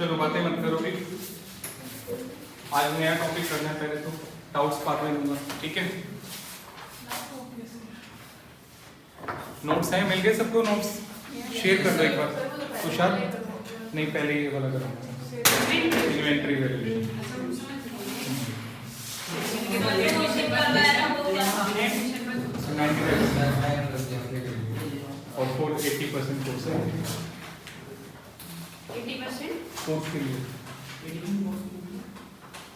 चलो बातें मत करो भी, आज नया टॉपिक करना है। पहले तो डाउट्स बाद में लूंगा, ठीक है। नोट्स हैं, मिल गए सबको नोट्स? शेयर कर दो एक बार। तुषार नहीं, पहले ये वाला करो, इन्वेंटरी वैल्यूएशन और 80% कोर्स है, 80% कोर्स के लिए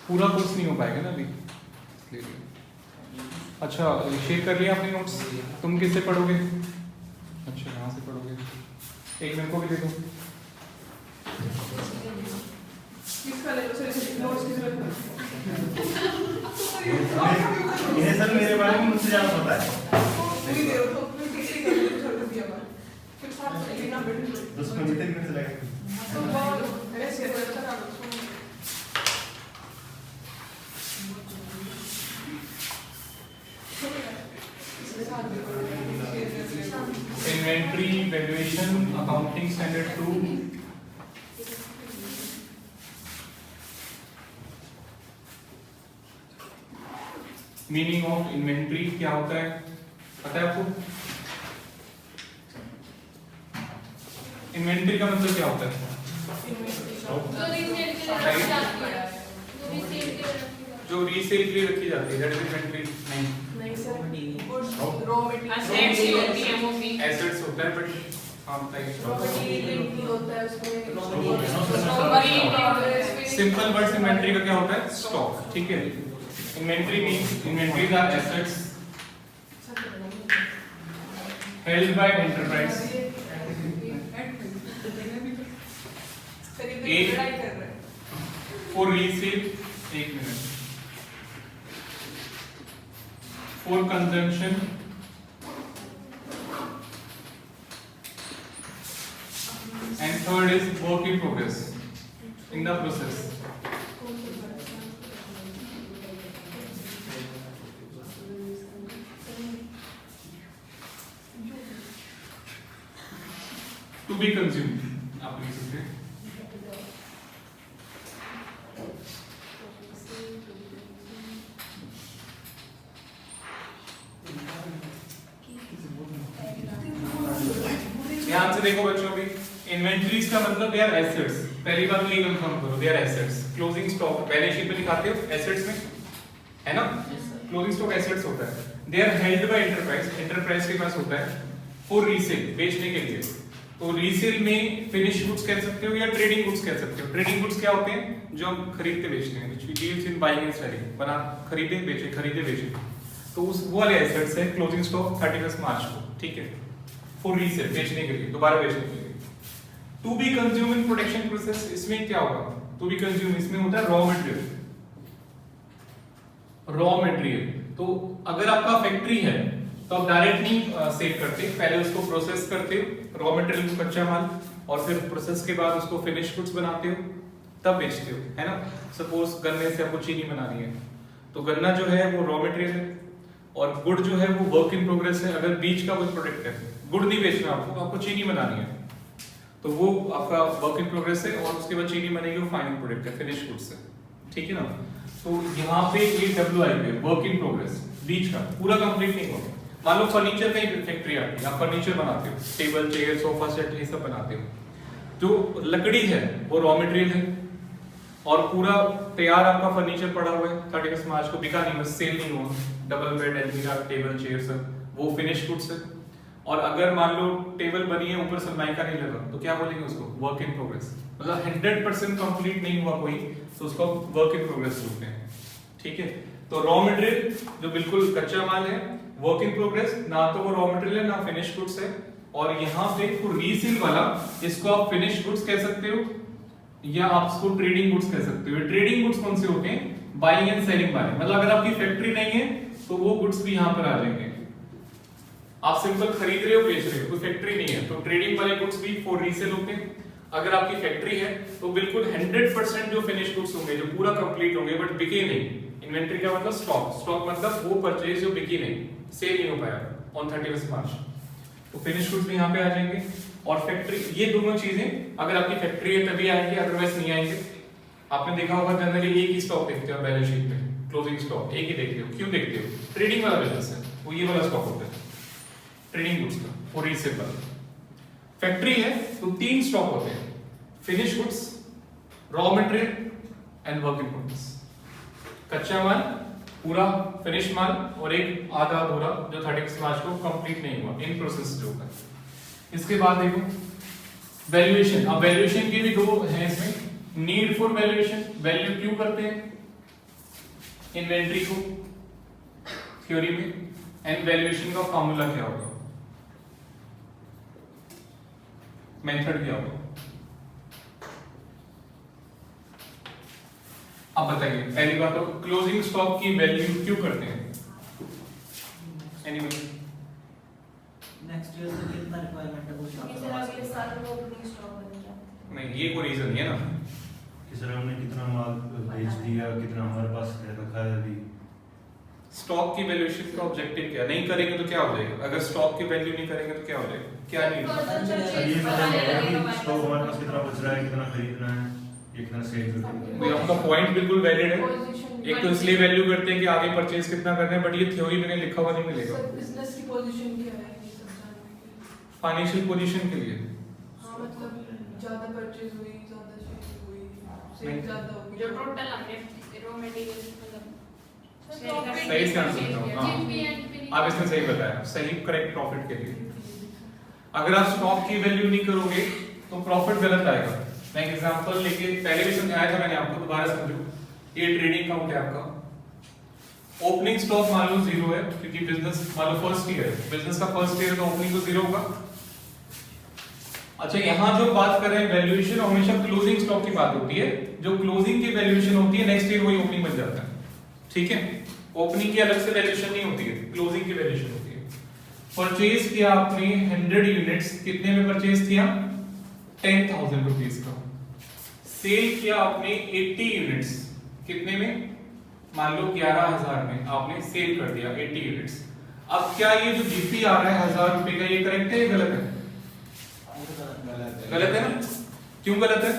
पूरा कोर्स नहीं हो पाएगा ना अभी, इसलिए। अच्छा, शेयर कर लिया आपने नोट्स? तुम किससे पढ़ोगे? अच्छा, यहाँ से पढ़ोगे। एक मेरे को भी दे दो। ये सर मेरे बारे में मुझसे ज्यादा पता है। उसमें मीटिंग में चलेगा। Inventory valuation accounting standard 2। Meaning of inventory क्या होता है पता है आपको? इन्वेंट्री का मतलब क्या होता है? जो रीसेल के लिए रखी जाती है, दैट इज इन्वेंट्री। नहीं, एसेट्स होता है, बट हाँ बताइए। सिंपल वर्ड्स इन्वेंट्री का क्या होता है? स्टॉक, ठीक है। Inventory means inventories are assets held by enterprise for resale, एक मिनट, for consumption and third is work in progress, in the process. To be consumed, आप लिख सकते हैं। ध्यान से देखो बच्चों, अभी इन्वेंटरीज का मतलब दे आर एसेट्स। पहली बात ये कंफर्म करो, they are assets. Closing stock balance sheet में दिखाते हो एसेट्स में, है ना? क्लोजिंग स्टॉक एसेट्स होता है। They are held by enterprise, enterprise के पास होता है फॉर रीसेल, बेचने के लिए। तो रीसेल में फिनिश गुड्स कह सकते हो या ट्रेडिंग गुड्स कह सकते हो। ट्रेडिंग गुड्स क्या होते हैं? जो हम खरीदते बेचते हैं, which we deals in buying and selling, बना खरीदे बेचे, खरीदे बेचे। तो उस वो वाले एसेट्स है क्लोजिंग स्टॉक 31 मार्च को, ठीक है, फॉर रीसेल, बेचने के लिए, दोबारा बेचने के लिए। To be consume in production process, इसमें क्या होगा? टू बी कंज्यूम इसमें होता है रॉ मटेरियल। रॉ मटेरियल तो अगर आपका फैक्ट्री है तो आप डायरेक्ट नहीं सेल करते, पहले उसको प्रोसेस करते हो, रॉ मटेरियल को, कच्चा माल, और फिर प्रोसेस के बाद उसको फिनिश गुड्स बनाते हो, तब बेचते हो, है ना? सपोज गन्ने से आपको चीनी बनानी है, तो गन्ना जो है वो रॉ मटेरियल है और गुड़ जो है वो वर्क इन प्रोग्रेस है। अगर बीच का कोई प्रोडक्ट है, गुड़ नहीं बेचना आपको, आपको चीनी बनानी है, तो वो आपका वर्क इन प्रोग्रेस है, और उसके बाद चीनी बनेगी, वो फाइनल प्रोडक्ट है, फिनिश गुड्स है, ठीक है ना? तो यहाँ पे ये WIP है, वर्क इन प्रोग्रेस, बीच का पूरा कंप्लीट नहीं होगा। मान लो फर्नीचर का ही फैक्ट्री आपकी, आप फर्नीचर बनाते हो, टेबल चेयर सोफा सेट ये सब बनाते हो, जो लकड़ी है वो रॉ मटेरियल है, और पूरा तैयार आपका फर्नीचर पड़ा हुआ है 31 मार्च को, बिका नहीं, बस सेल नहीं हुआ, डबल बेड, अलमीरा, टेबल चेयर सब, वो फिनिश गुड्स है। और अगर मान लो टेबल बनी है, ऊपर सनमाइका नहीं लगा, तो क्या बोलेंगे उसको? Work in progress. मतलब 100% कंप्लीट नहीं हुआ कोई, तो उसको वर्क इन प्रोग्रेस बोलते हैं, ठीक है? तो रॉ मटेरियल जो बिल्कुल कच्चा माल है, वर्क इन प्रोग्रेस, ना तो वो रॉ मटेरियल है ना फिनिश गुड्स है। और यहाँ पे रीसेल वाला, इसको आप फिनिश गुड्स कह सकते हो या आप इसको ट्रेडिंग गुड्स कह सकते हो। ट्रेडिंग गुड्स कौन से होते हैं? बाइंग एंड सेलिंग वाले। मतलब अगर आपकी फैक्ट्री नहीं है तो वो गुड्स भी यहाँ पर आ जाएंगे। आप सिंपल खरीद रहे हो, बेच रहे हो, कोई फैक्ट्री नहीं है, तो ट्रेडिंग वाले गुड्स भी फॉर रीसेल होते हैं। अगर आपकी फैक्ट्री है तो बिल्कुल 100% जो फिनिश गुड्स होंगे, जो पूरा कंप्लीट होंगे बट बिके नहीं। इन्वेंटरी का मतलब स्टॉक, स्टॉक मतलब वो परचेज जो बिकी नहीं, सेल नहीं हो पाया ऑन 31 मार्च, तो फिनिश गुड्स भी यहाँ पे आ जाएंगे। और फैक्ट्री, ये दोनों चीजें अगर आपकी फैक्ट्री है तभी आएंगे, अदरवाइज नहीं आएंगे। आपने देखा होगा जनरली एक ही स्टॉक देखते हो बैलेंस शीट में, क्लोजिंग स्टॉक एक ही देखते हो। क्यों देखते हो? ट्रेडिंग वाला बिजनेस है, वो ये वाला स्टॉक होता है ट्रेडिंग गुड्स का, फॉर रीसेल। फैक्ट्री है तो 3 स्टॉक होते हैं, finish goods, raw material and work in progress. कच्चा माल, पूरा फिनिश माल, और एक आधा अधूरा जो 31 मार्च को कंप्लीट नहीं हुआ, इन प्रोसेस जो होगा। इसके बाद देखो वैल्यूएशन। अब वैल्यूएशन के भी 2 हैं इसमें, नीड फॉर वैल्यूएशन, वैल्यू क्यों करते हैं इन्वेंट्री को थ्योरी में, एंड वैल्यूएशन का फॉर्मूला क्या होगा, मेथड क्या होगा। अब बताइए, पहली बात तो क्लोजिंग स्टॉक की वैल्यू क्यों करते हैं? एनीवन? नेक्स्ट ईयर से कितना रिक्वायरमेंट है वो क्योंकि सर अगले साल वो ओपनिंग स्टॉक बन जाता नहीं, ये कोई रीजन नहीं है ना। कि सर हमने कितना माल बेच दिया, कितना हमारे पास रखा है अभी। स्टॉक की वैल्यूएशन का ऑब्जेक्टिव क्या? नहीं करेंगे तो क्या हो जाएगा? अगर स्टॉक की वैल्यू नहीं करेंगे तो क्या हो जाएगा? क्या नहीं होगा? सर ये बताइए कि स्टॉक हमारे पास कितना बच रहा है, कितना खरीदना है, ये कितना सेल करना है। भाई आपका पॉइंट बिल्कुल वैलिड है। पोजीशन एक तो इसलिए वैल्यू करते हैं कि आगे परचेज कितना करना है, बट ये थ्योरी में लिखा हुआ नहीं मिलेगा। सर बिजनेस की पोजीशन क्या है ये सब जानने के लिए? फाइनेंशियल पोजीशन के लिए हाँ मतलब ज्यादा परचेज हुई, ज्यादा सेल हुई, नहीं। सेल ज्यादा होगी जो टोटल हमने रॉ मटेरियल मतलब सही से आंसर बताओ। हाँ, आप इसने सही बताया, सही करेक्ट प्रॉफिट के लिए। अगर आप स्टॉक की वैल्यू नहीं करोगे तो प्रॉफिट गलत आएगा। मैं एक एग्जांपल लेके पहले भी समझाया था मैंने आपको, दोबारा समझो। ये ट्रेडिंग अकाउंट है आपका, ओपनिंग स्टॉक मान लो 0 है, क्योंकि बिजनेस मान लो फर्स्ट ईयर है, बिजनेस का फर्स्ट ईयर है तो ओपनिंग तो 0 होगा। अच्छा, यहां जो बात कर रहे हैं वैल्यूएशन, हमेशा क्लोजिंग स्टॉक की बात होती है। जो क्लोजिंग की वैल्यूएशन होती है नेक्स्ट ईयर वही ओपनिंग बन जाता है, ठीक है। ओपनिंग की अलग से वैल्यूएशन नहीं होती है, क्लोजिंग की वैल्यूएशन होती है। परचेज किया आपने 100 यूनिट्स, कितने में परचेज किया? 10,000 रुपीस का। सेल किया आपने 80 यूनिट्स, कितने में? मान लो 11,000 में आपने सेल कर दिया 80 यूनिट्स। अब क्या ये जो जीपी आ रहा है 1000 रुपए का, ये करेक्ट है या गलत है? गलत है ना? क्यों गलत है?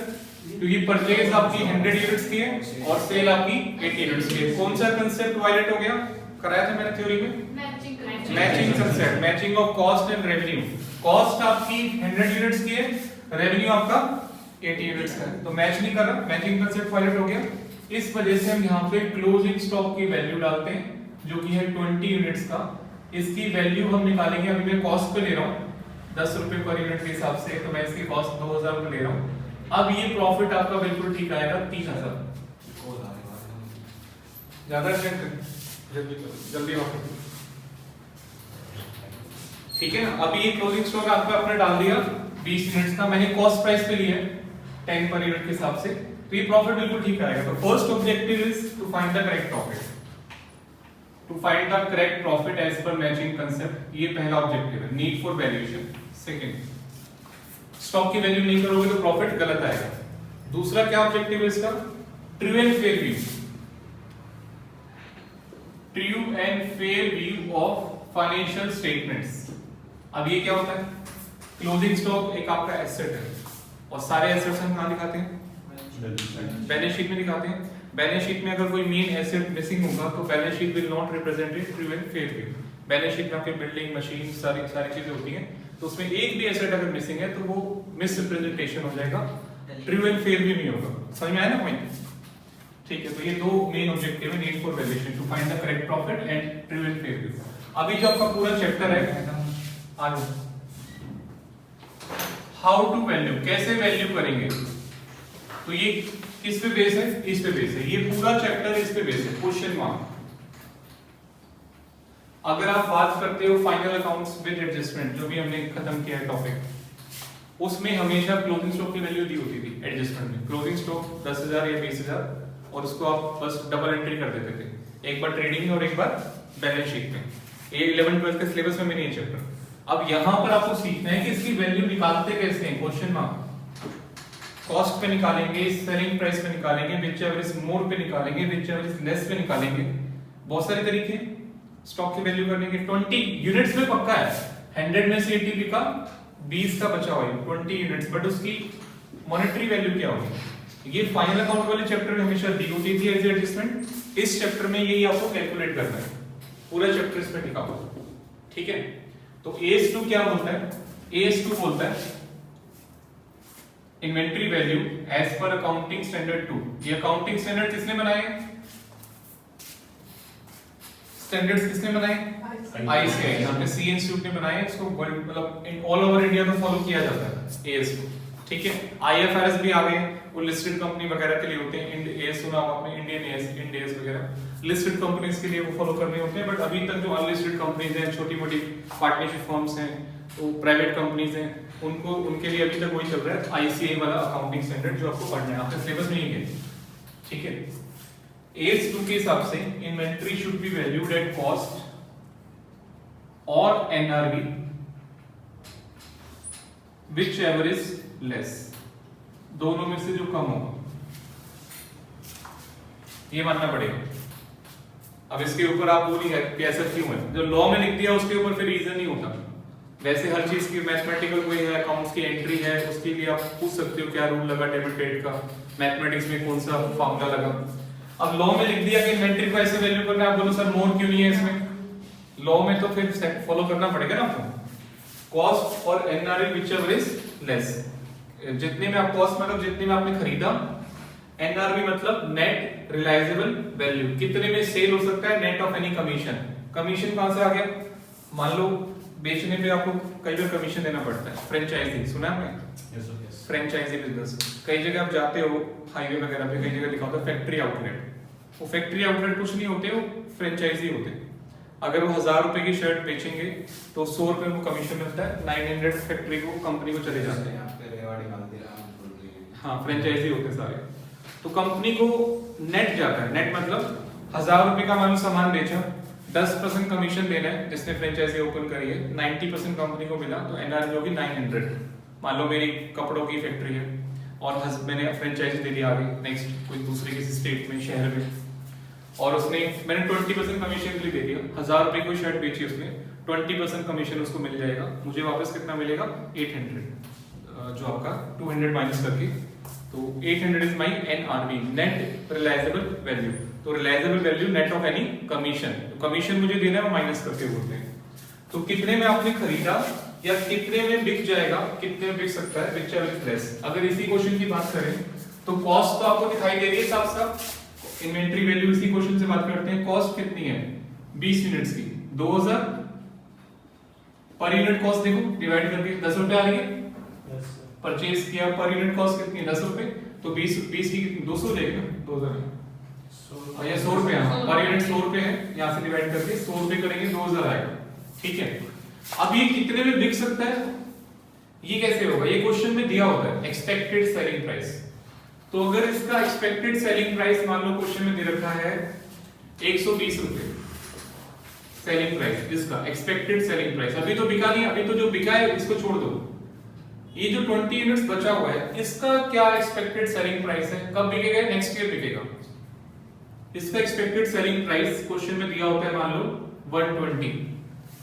क्योंकि परचेज आपकी 100 यूनिट्स की है और सेल आपकी 80 यूनिट्स की है। कौन सा कंसेप्ट वायलेट हो गया? कराया था मैंने थ्योरी में, matching concept, matching of cost and revenue. Cost आपकी 100 यूनिट्स की है, रेवेन्यू आपका 80 यूनिट्स का है, तो मैच नहीं कर रहा, मैचिंग कंसेप्ट वायलेट हो गया। इस वजह से हम यहाँ पे क्लोजिंग स्टॉक की वैल्यू डालते हैं जो कि है 20 यूनिट्स का। इसकी वैल्यू हम निकालेंगे, अभी मैं कॉस्ट पे ले रहा हूँ 10 रुपए पर यूनिट के हिसाब से, तो मैं इसकी कॉस्ट 2000 रुपए ले रहा हूँ। अब ये प्रॉफिट आपका बिल्कुल ठीक आएगा 3000। ज्यादा चेक करें, जल्दी करो, जल्दी वापस, ठीक है ना। अभी ये क्लोजिंग स्टॉक आपका आपने डाल दिया 20 यूनिट्स का, मैंने कॉस्ट प्राइस पे लिया 10 पर यूनिट के हिसाब से, तो ये प्रॉफिट बिल्कुल ठीक आएगा। तो first objective is to find the correct profit, to find the correct profit as per matching concept. ये पहला ऑब्जेक्टिव है, need for valuation. Second, stock की वैल्यू नहीं करोगे तो प्रॉफिट गलत आएगा। दूसरा क्या ऑब्जेक्टिव है इसका? True and fair view, true and fair view of financial statements. अब ये क्या होता है? क्लोजिंग स्टॉक एक आपका एसेट है और सारे एसेट्स हम कहां दिखाते हैं? बैलेंस शीट में दिखाते हैं। बैलेंस शीट में अगर कोई मेन एसेट मिसिंग होगा तो balance sheet will not represent it true and fair view. Balance sheet में आपके बिल्डिंग, मशीन, सारी चीजें होती हैं, तो उसमें एक भी एसेट अगर मिसिंग है तो वो मिस रिप्रेजेंटेशन हो जाएगा, ट्रू एंड फेयर व्यू नहीं होगा। समझ में आया ना पॉइंट? ठीक है, तो ये 2 मेन ऑब्जेक्टिव है, need for valuation, to find the correct profit and true and fair view. अभी जो आपका पूरा चैप्टर है आगे, हाउ टू वैल्यू, कैसे वैल्यू करेंगे, तो ये किस पे बेस है? इस पे बेस है, ये पूरा चैप्टर इस पे बेस है, क्वेश्चन मार्क। अगर आप बात करते हो फाइनल अकाउंट्स विद एडजस्टमेंट, जो भी हमने खत्म किया है टॉपिक, उसमें हमेशा क्लोजिंग स्टॉक की वैल्यू दी होती थी एडजस्टमेंट में। क्लोजिंग स्टॉक 10,000 या 20,000 और उसको आप बस डबल एंट्री कर देते थे, एक बार ट्रेडिंग में और एक बार बैलेंस शीट में। ये 11-12 के सिलेबस में नहीं है चैप्टर। अब यहां पर आपको सीखना है कि इसकी वैल्यू निकालते कैसे हैं, क्वेश्चन मार्क। कॉस्ट पे निकालेंगे, सेलिंग प्राइस पे निकालेंगे, विच एवर इज मोर पे निकालेंगे, विच एवर इज लेस पे निकालेंगे। बहुत सारे तरीके हैं स्टॉक की वैल्यू करने के। 20 यूनिट्स में पक्का है, 100 में से 80 बिका, 20 का बचा हुआ है 20 यूनिट्स, बट उसकी मॉनेटरी वैल्यू क्या होगी? ये फाइनल अकाउंट वाले चैप्टर में हमेशा दी होती थी एज एडजस्टमेंट, इस चैप्टर में यही आपको कैलकुलेट करना है, पूरा चैप्टर इसमें लिखा हुआ है, ठीक है। तो AS2 क्या बोलता है? AS2 बोलता है inventory value as per accounting standard 2। ये अकाउंटिंग स्टैंडर्ड किसने बनाए? स्टैंडर्ड्स किसने बनाए? ICAI, यहाँ पे C इंस्टीट्यूट ने बनाए हैं। इसको मतलब ऑल ओवर इंडिया में फॉलो किया जाता है AS को, ठीक है। IFRS भी आ गए, वो लिस्टेड कंपनी वगैरह के लिए होते हैं। AS सुना होगा आपने, इंडियन AS वगैरह लिस्टेड कंपनीज के लिए वो फॉलो करने होते हैं। बट अभी तक जो अनलिस्टेड कंपनीज हैं, छोटी मोटी पार्टनरशिप फर्म्स हैं, तो प्राइवेट कंपनीज हैं, उनके लिए अभी तक वही चल रहा है ICAI वाला अकाउंटिंग स्टैंडर्ड जो आपको पढ़ना है, आपके सिलेबस में ही है, ठीक है। AS2 के हिसाब से inventory should be valued at cost और NRV whichever is less, दोनों में से जो कम होगा ये मानना पड़ेगा। अब इसके ऊपर आप बोलिए कि ऐसा क्यों है, जो लॉ में लिख दिया उसके ऊपर फिर रीजन नहीं होता। वैसे हर चीज की मैथमेटिकल कोई है, अकाउंट्स की एंट्री है, उसके लिए आप पूछ सकते हो क्या रूल लगा डेबिट क्रेडिट का, मैथमेटिक्स में कौन सा फॉर्मूला लगा। अब लॉ में लिख दिया कि इन्वेंटरी को ऐसे वैल्यू करना है, आप बोलो सर मोर क्यों नहीं है इसमें? लॉ में तो फिर फॉलो करना पड़ेगा ना आपको। कॉस्ट और NRV व्हिचएवर इज लेस, जितने में आप कॉस्ट मतलब जितने में आपने खरीदा, NRV मतलब नेट रियलाइजेबल वैल्यू, कितने में सेल हो सकता है, net of any commission. Commission कहां से आ गया? मान लो बेचने पे आपको कई बार कमीशन देना पड़ता है, फ्रेंचाइजी सुना है आपने? Yes sir, yes. Franchisee business, कई जगह आप जाते हो हाईवे वगैरह पे, कई जगह लिखा होता है फैक्ट्री आउटलेट। वो फैक्ट्री आउटलेट कुछ नहीं होते, वो फ्रेंचाइजी होते हैं। अगर वो 1000 रुपए की शर्ट बेचेंगे तो 100 रुपए को कमीशन मिलता है, 900 फैक्ट्री को कंपनी को चले जाते हैं। हाँ, फ्रेंचाइजी होते हैं सारे। तो कंपनी को नेट जाता है, नेट मतलब 1000 रुपए का मान लो सामान बेचा, 10% कमीशन देना है जिसने फ्रेंचाइजी ओपन करी है, 90% कंपनी को मिला तो NRV होगी 900। मान लो मेरी कपड़ों की फैक्ट्री है और मैंने फ्रेंचाइजी दे दी आगे नेक्स्ट कोई दूसरे किसी स्टेट में, शहर में, और उसने मैंने 20% कमीशन के लिए दे दिया, 1000 रुपए कोई शर्ट बेची उसने, 20% कमीशन उसको मिल जाएगा, मुझे वापस कितना मिलेगा? 800, जो आपका 200 माइनस करके, तो 800 is my NRV, net realizable value. तो realizable value net of any commission, तो कमीशन मुझे देना है वो माइनस करके बोलते हैं। तो कितने में आपने खरीदा या कितने में बिक जाएगा, कितने में बिक सकता है, व्हिचएवर इज लेस। अगर इसी क्वेश्चन की बात करें तो कॉस्ट तो आपको दिखाई दे रही है साफ साफ, इन्वेंटरी वैल्यू इसी क्वेश्चन से बात करते हैं। कॉस्ट कितनी है? 20 यूनिट्स की 2000 पर यूनिट कॉस्ट देखो डिवाइड करके 10 रुपए आ रही है, परचेज किया पर यूनिट कॉस्ट कितनी है? 10 रुपए, तो 20 की 200 हो जाएगी ना, 2000 और ये 100 रुपए पर यूनिट 100 रुपए है, यहाँ से डिवाइड करके 100 रुपए करेंगे 2000 आएगा, ठीक है। अब ये कितने में बिक सकता है, ये कैसे होगा? ये क्वेश्चन में दिया होता है एक्सपेक्टेड सेलिंग प्राइस। तो अगर इसका एक्सपेक्टेड सेलिंग प्राइस मान लो क्वेश्चन में दे रखा है 120 रुपए सेलिंग प्राइस, इसका एक्सपेक्टेड सेलिंग प्राइस, अभी तो बिका नहीं, अभी तो जो बिका है इसको छोड़ दो, ये जो 20 यूनिट्स बचा हुआ है इसका क्या एक्सपेक्टेड सेलिंग प्राइस है, कब बिकेगा? नेक्स्ट ईयर बिकेगा। इसका एक्सपेक्टेड सेलिंग प्राइस क्वेश्चन में दिया होता है मान लो 120,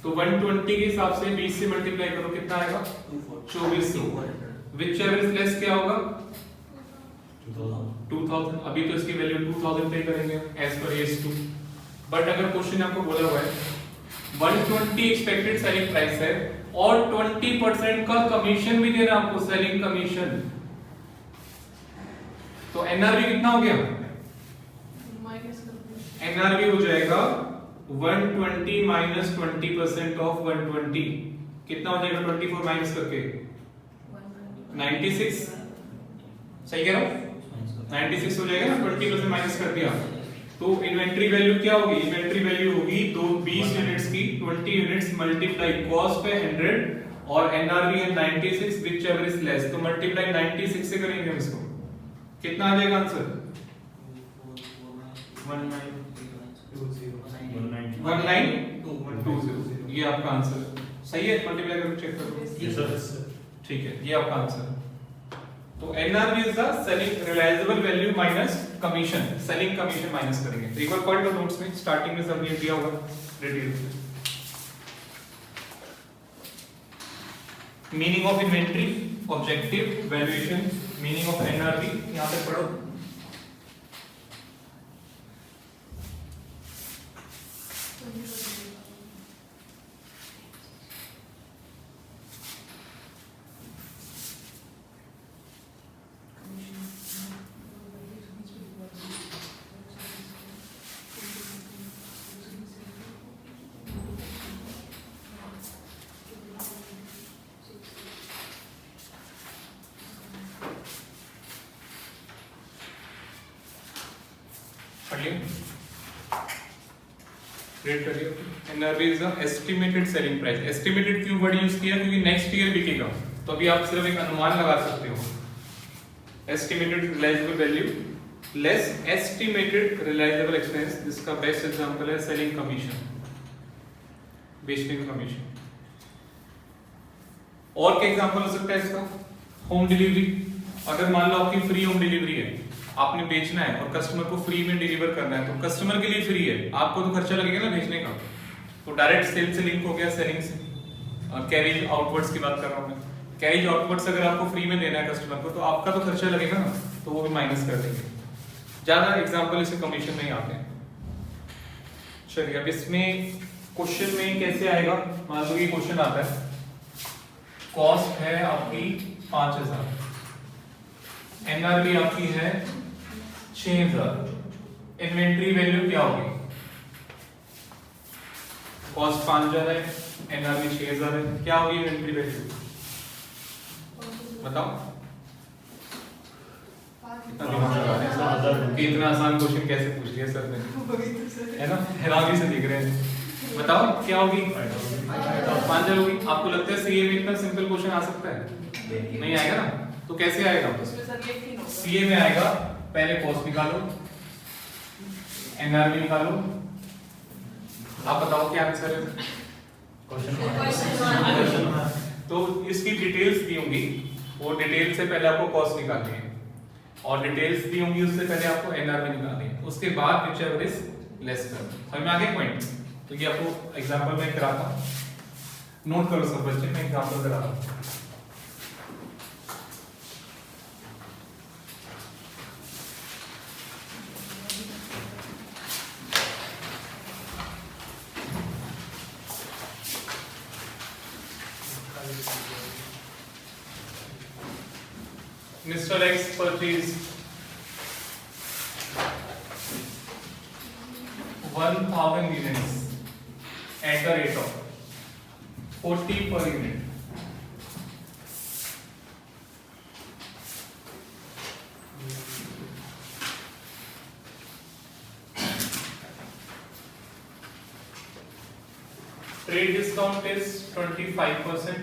तो 120 के हिसाब से 20 से मल्टीप्लाई करो कितना आएगा? 2400। व्हिचएवर इज लेस क्या होगा? 2000। अभी तो इसकी वैल्यू 2000 पे करेंगे एज पर AS2। बट अगर क्वेश्चन आपको बोला हुआ है 120 एक्सपेक्टेड सेलिंग प्राइस है और 20% का कमीशन भी देना आपको, सेलिंग कमीशन, तो NRV कितना हो गया? NRV हो जाएगा 120 माइनस 20% ऑफ 120, कितना हो जाएगा? 24 माइनस करके 96, सही कह रहा हूं? 96 हो जाएगा ना, 20% माइनस कर दिया, तो इन्वेंटरी वैल्यू क्या होगी? इन्वेंटरी वैल्यू होगी 20 यूनिट्स की, 20 यूनिट्स मल्टीप्लाई कॉस्ट है 100 और NRV है 96, व्हिचएवर इज लेस, तो मल्टीप्लाई 96 से करेंगे हम इसको, कितना आ जाएगा आंसर? 1920। ये आपका आंसर सही है, मल्टीप्लाई करके चेक करो। यस सर, ठीक है, ये आपका आंसर। तो NRV is the selling realizable value minus commission, selling commission minus करेंगे। तो एक बार पढ़ लो नोट्स में, स्टार्टिंग में सब ये दिया होगा डिटेल से। Meaning of inventory, objective, valuation, meaning of NRV, यहाँ पे पढ़ो। रेट करिए। NRV is the estimated selling price. Estimated क्यों वर्ड यूज किया? क्योंकि नेक्स्ट ईयर बिकेगा, तो अभी आप सिर्फ एक अनुमान लगा सकते हो। Estimated realizable value less estimated realizable expense, जिसका बेस्ट एग्जांपल है सेलिंग कमीशन, बेचने का कमीशन। और क्या एग्जांपल हो सकता है इसका? Home delivery. अगर मान लो आपकी फ्री होम डिलीवरी है, आपने बेचना है और कस्टमर को फ्री में डिलीवर करना है, तो कस्टमर के लिए फ्री है, आपको तो खर्चा लगेगा ना भेजने का, तो डायरेक्ट सेल से लिंक हो गया सेलिंग से। कैरिज आउटवर्ड्स की बात कर रहा हूं मैं। कैरिज आउटवर्ड्स अगर आपको फ्री में देना है कस्टमर को, तो आपका तो खर्चा लगेगा ना, तो वो भी माइनस कर देंगे। ज्यादा एग्जांपल इसे कमीशन में ही आते हैं। चलिए अब इसमें क्वेश्चन में कैसे आएगा? मान लो ये क्वेश्चन आता है, कॉस्ट है आपकी 5000, एनआरवी आपकी है 6000, इन्वेंट्री वैल्यू क्या होगी? कॉस्ट 5000 है, एनआरवी 6000 है, क्या होगी इन्वेंट्री वैल्यू? बताओ। इतना दिमाग लगा रहे हैं सर कि इतना आसान क्वेश्चन कैसे पूछ लिया सर ने, है ना? हैरानी से देख रहे हैं। बताओ क्या होगी? 5000 होगी। आपको लगता है सीए में इतना सिंपल क्वेश्चन आ सकता है? नहीं आएगा ना, तो कैसे आएगा? सीए में आएगा, पहले कॉस्ट निकालो, एनआरवी निकालो। आप बताओ क्या आंसर है? क्वेश्चन तो इसकी डिटेल्स दी होंगी, वो डिटेल से पहले आपको कॉस्ट निकालनी है, और डिटेल्स दी होंगी उससे पहले आपको एनआरवी निकालनी है, उसके बाद व्हिचएवर इज लेस कर। समझ में आ गया पॉइंट? तो ये आपको एग्जांपल में कराता हूं, नोट करो सब बच्चे, मैं एग्जांपल करा रहा हूं। Mr. X purchased 1000 units at the rate of 40 per unit. Trade discount is 25%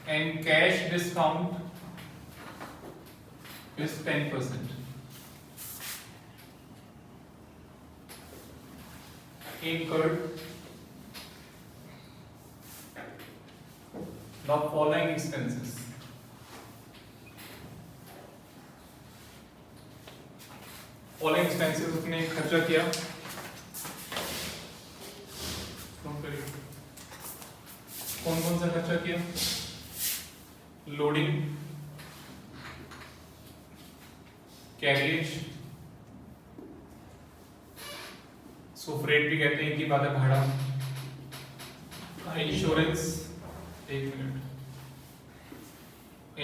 and cash discount is 10%. Incurred the following expenses. Following expenses उसने खर्चा किया, कौन कौन सा खर्चा किया? लोडिंग, कैरियज, सो फ्रेट भी कहते हैं कि बात है, भाड़ा, इंश्योरेंस, एक minute,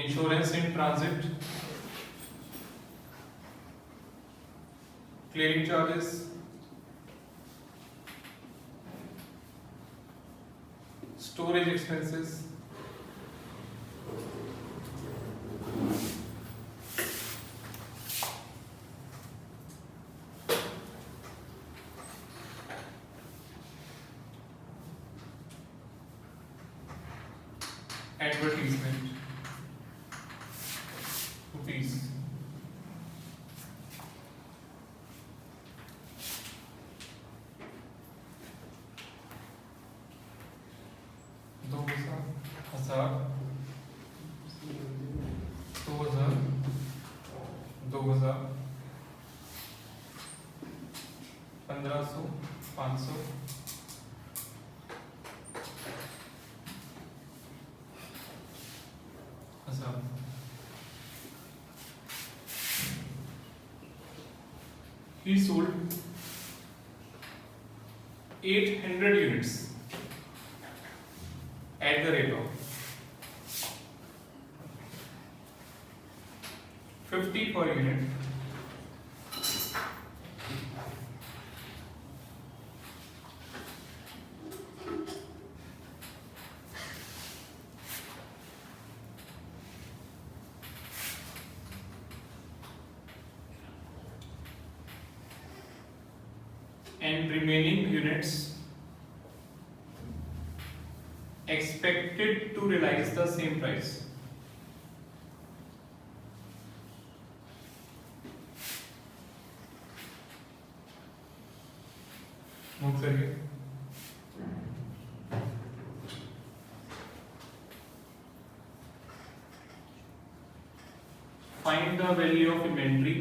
insurance in transit, clearing charges, storage expenses, advertisement, rupees, दो हजार, 2000, 1500, 500, he sold 800 units at the rate of 50 per unit and remaining units expected to realize the same price. Note करिए। Find the value of inventory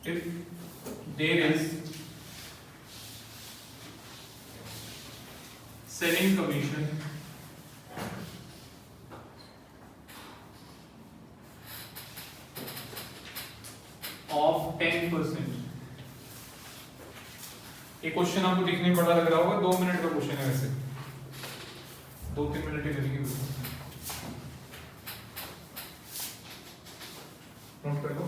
if there is selling commission of 10%। ये question आपको देखने में बड़ा लग रहा होगा, 2 minute का क्वेश्चन है, वैसे 2-3 मिनट ही लगेंगे। नोट कर लो।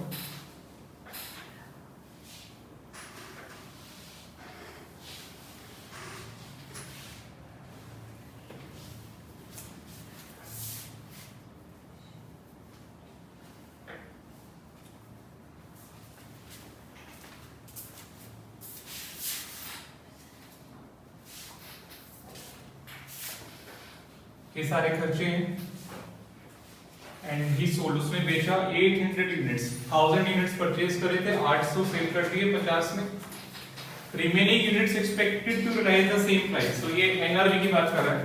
ये सारे खर्चे हैं एंड ही सोल्ड, उसमें बेचा 800 यूनिट्स, 1000 यूनिट्स परचेज करे थे, 800 सेल कर दिए 50 में। Remaining units expected to realize the same price. तो ये एनआरवी की बात कर रहा है।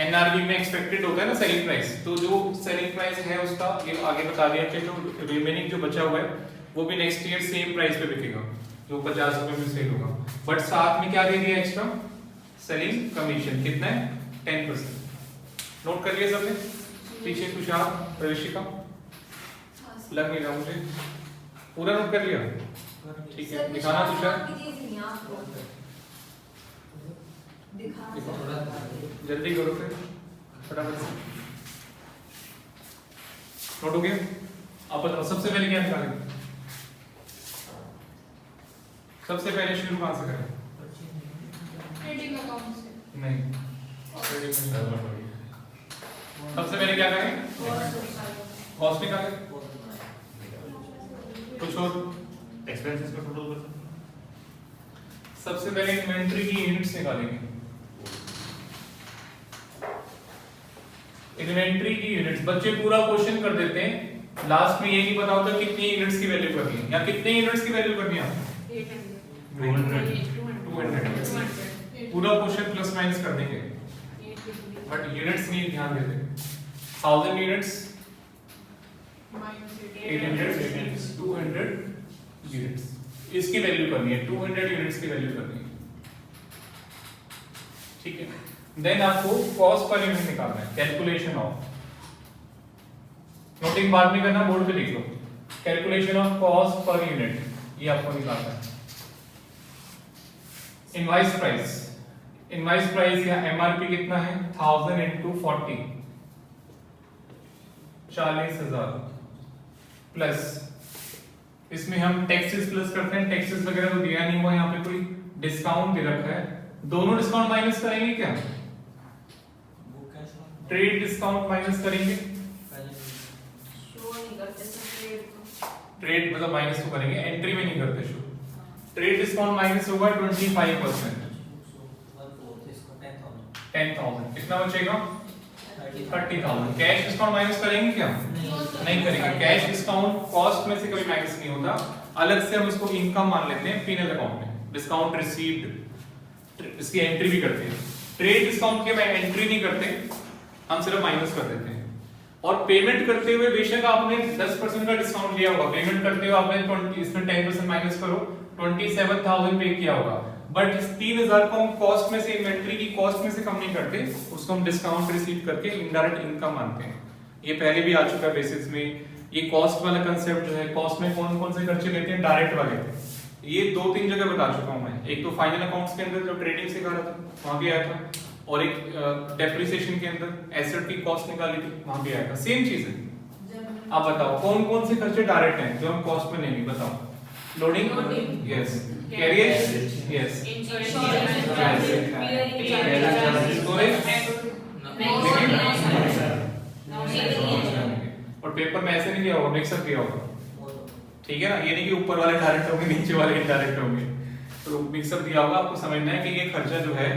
एनआरवी में एक्सपेक्टेड होता है ना सेलिंग प्राइस, तो जो सेलिंग प्राइस है उसका ये आगे बता दिया कि जो रिमेनिंग जो बचा हुआ है वो भी नेक्स्ट ईयर सेम प्राइस पे बिकेगा जो 50 रुपए में सेल होगा। बट साथ में क्या दे दिया एक्स्ट्रा, सेलिंग कमीशन। कितना है? 10%। नोट कर लिया सबने? पीछे तुषार, प्रवेशिका, लग नहीं रहा मुझे, पूरा नोट कर लिया? ठीक है, दिखाना तुषार, जल्दी करो फिर फटाफट से। नोट हो गया? अब बताओ सबसे पहले क्या निकालेंगे? सबसे पहले शुरू कहां से करें? ट्रेडिंग अकाउंट से। नहीं, ट्रेडिंग में डालना पड़ेगा। सबसे पहले क्या करें? कॉस्ट निकालें। कुछ और एक्सपेंसेस का टोटल कर। सबसे पहले इन्वेंट्री की यूनिट्स निकालेंगे। इन्वेंट्री की यूनिट्स बच्चे पूरा क्वेश्चन कर देते हैं, लास्ट में ये नहीं पता होता कितनी यूनिट्स की वैल्यू करनी है या कितने यूनिट्स की वैल्यू करनी है। 200 पूरा क्वेश्चन प्लस माइनस कर देंगे, बट यूनिट्स नहीं ध्यान देते। 1000 यूनिट्स, 800, 200 यूनिट्स, इसकी वैल्यू करनी है, 200 यूनिट्स की वैल्यू करनी है। ठीक है, देन आपको कॉस्ट पर यूनिट निकालना है, कैलकुलेशन ऑफ, नोटिंग बाद में करना, बोर्ड पे लिख लो, calculation of cost per unit, ये आपको निकालना है। इनवॉइस प्राइस, इनवॉइस प्राइस या एमआरपी कितना है? 1000 into 40, 40,000 प्लस इसमें हम टैक्सेस प्लस करते हैं, टैक्सेस वगैरह तो दिया नहीं हुआ, यहाँ पे कोई डिस्काउंट दे रखा है, दोनों डिस्काउंट माइनस करेंगे क्या? ट्रेड डिस्काउंट माइनस करेंगे, ट्रेड मतलब माइनस तो करेंगे, एंट्री में नहीं करते शो। ट्रेड डिस्काउंट माइनस होगा 25%, 10,000, कितना बचेगा? 30,000। कैश डिस्काउंट माइनस करेंगे क्या? नहीं करेंगे। कैश डिस्काउंट कॉस्ट में से कभी माइनस नहीं होता, अलग से हम इसको इनकम मान लेते हैं पीनल अकाउंट में, डिस्काउंट रिसीव्ड, इसकी एंट्री भी करते हैं। ट्रेड डिस्काउंट के में एंट्री नहीं करते, हम सिर्फ माइनस कर देते हैं। और पेमेंट करते हुए बेशक आपने 10% का डिस्काउंट लिया होगा, पेमेंट करते हुए आपने 20 इसमें 10% माइनस करो, 27,000 पे किया होगा, बट इस 3,000 को हम कॉस्ट में से, इन्वेंट्री की कॉस्ट में से कम नहीं करते, उसको हम डिस्काउंट रिसीव करके इनडायरेक्ट इनकम मानते हैं। ये पहले भी आ चुका है बेसिक्स में। ये कॉस्ट वाला कंसेप्ट जो है, कॉस्ट में कौन कौन से खर्चे लेते हैं, डायरेक्ट वाले। ये 2-3 जगह बता चुका हूं मैं। एक तो फाइनल अकाउंट्स के अंदर जो ट्रेडिंग सिखा रहा था वहां भी आया था, और एक डेप्रिसिएशन के अंदर एसेट की कॉस्ट निकाली थी वहां भी आया था, सेम चीज है। आप बताओ कौन कौन से खर्चे डायरेक्ट हैं जो हम कॉस्ट में लेंगे, बताओ। Loading, yes. Carriage, yes. और पेपर में ऐसे नहीं दिया होगा, मिक्सअप किया होगा, ठीक है ना। ये नहीं कि ऊपर वाले डायरेक्ट होंगे नीचे वाले इनडायरेक्ट होंगे, तो मिक्सअप दिया होगा। आपको समझना है कि ये खर्चा जो है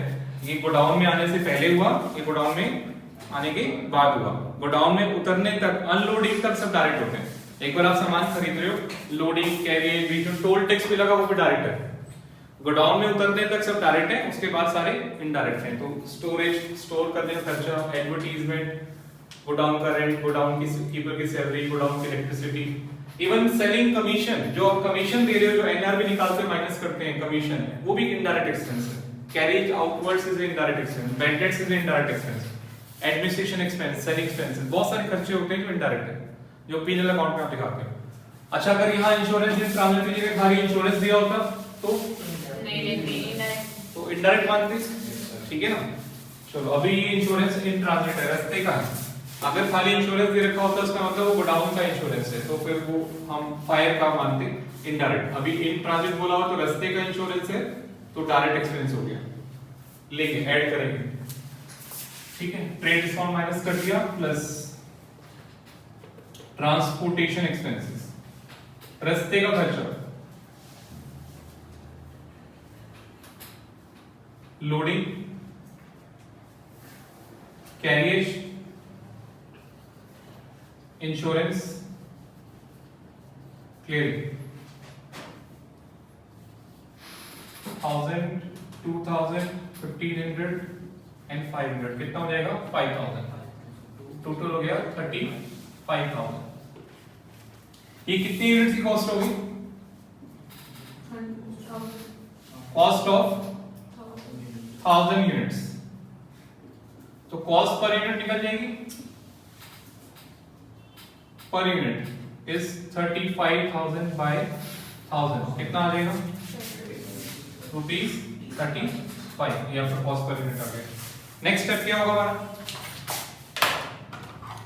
ये गोडाउन में आने से पहले हुआ, ये गोडाउन में आने के बाद हुआ। गोडाउन में उतरने तक, अनलोडिंग तक सब डायरेक्ट होते हैं। एक बार आप सामान खरीद रहे हो, लोडिंग, कैरियज, बीच में टोल टैक्स भी लगा, वो भी डायरेक्ट है। गोडाउन में उतरने तक सब डायरेक्ट है, उसके बाद सारे इनडायरेक्ट हैं। तो स्टोरेज, स्टोर करने का खर्चा, एडवर्टाइजमेंट, गोडाउन का रेंट, गोडाउन की कीपर की सैलरी, गोडाउन की इलेक्ट्रिसिटी, इवन सेलिंग कमीशन, जो आप कमीशन दे रहे हो, जो एनआरबी निकालते माइनस करते हैं कमीशन, वो भी इनडायरेक्ट एक्सपेंस है। Carriage outwards is indirect expense, bad debts is indirect expense, administration expense, selling expenses, बहुत सारे खर्चे होते हैं जो इनडायरेक्ट है, जो पीएनएल अकाउंट में आप दिखाते हो। अच्छा, अगर यहाँ इंश्योरेंस इन ट्रांसफर की जगह खाली इंश्योरेंस दिया होता तो इनडायरेक्ट मानते, ठीक है ना। चलो, अभी ये इंश्योरेंस इन ट्रांजिट है, रास्ते का है। अगर खाली इंश्योरेंस दे रखा होता उसका मतलब वो गोडाउन का इंश्योरेंस है, तो फिर वो हम फायर का मानते इनडायरेक्ट। अभी इन ट्रांजिट बोला हो तो रास्ते का इंश्योरेंस है, तो डायरेक्ट एक्सपेंस हो गया, लेके ऐड करेंगे, ठीक है। ट्रेड डिस्काउंट माइनस कर दिया, प्लस ट्रांसपोर्टेशन एक्सपेंसेस, रास्ते का खर्चा, loading, carriage, insurance, clearing, 1000, 2000, 1500 and 500, कितना हो जाएगा 5000, टोटल हो गया 35,000। ये कितनी यूनिट्स की कॉस्ट होगी, कॉस्ट ऑफ 1000 यूनिट्स, तो कॉस्ट पर यूनिट निकल जाएगी, पर यूनिट इज 35,000 बाय 1000, कितना आ जाएगा ₹35, या फिर कॉस्ट पर यूनिट आ गया। नेक्स्ट स्टेप क्या होगा हमारा,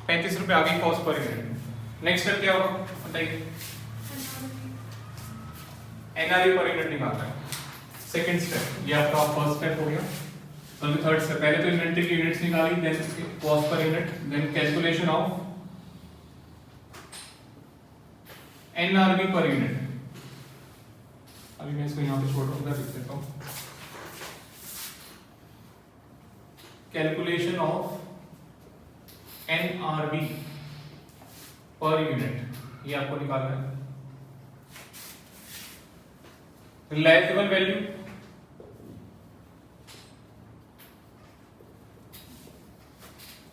35 रुपए आ गई cost per unit. Next step क्या होगा बताइए, एनआरई पर यूनिट निकालना है। सेकंड स्टेप, ये आपका फर्स्ट स्टेप हो गया। तो अभी थर्ड स्टेप, पहले तो इन्वेंटरी की यूनिट्स निकाली, then cost per unit, then calculation of NRV per unit. अभी मैं इसको यहां पे छोड़ दूंगा, लिख देता हूं, calculation of NRV per unit, ये आपको निकालना है। रिलायबल वैल्यू,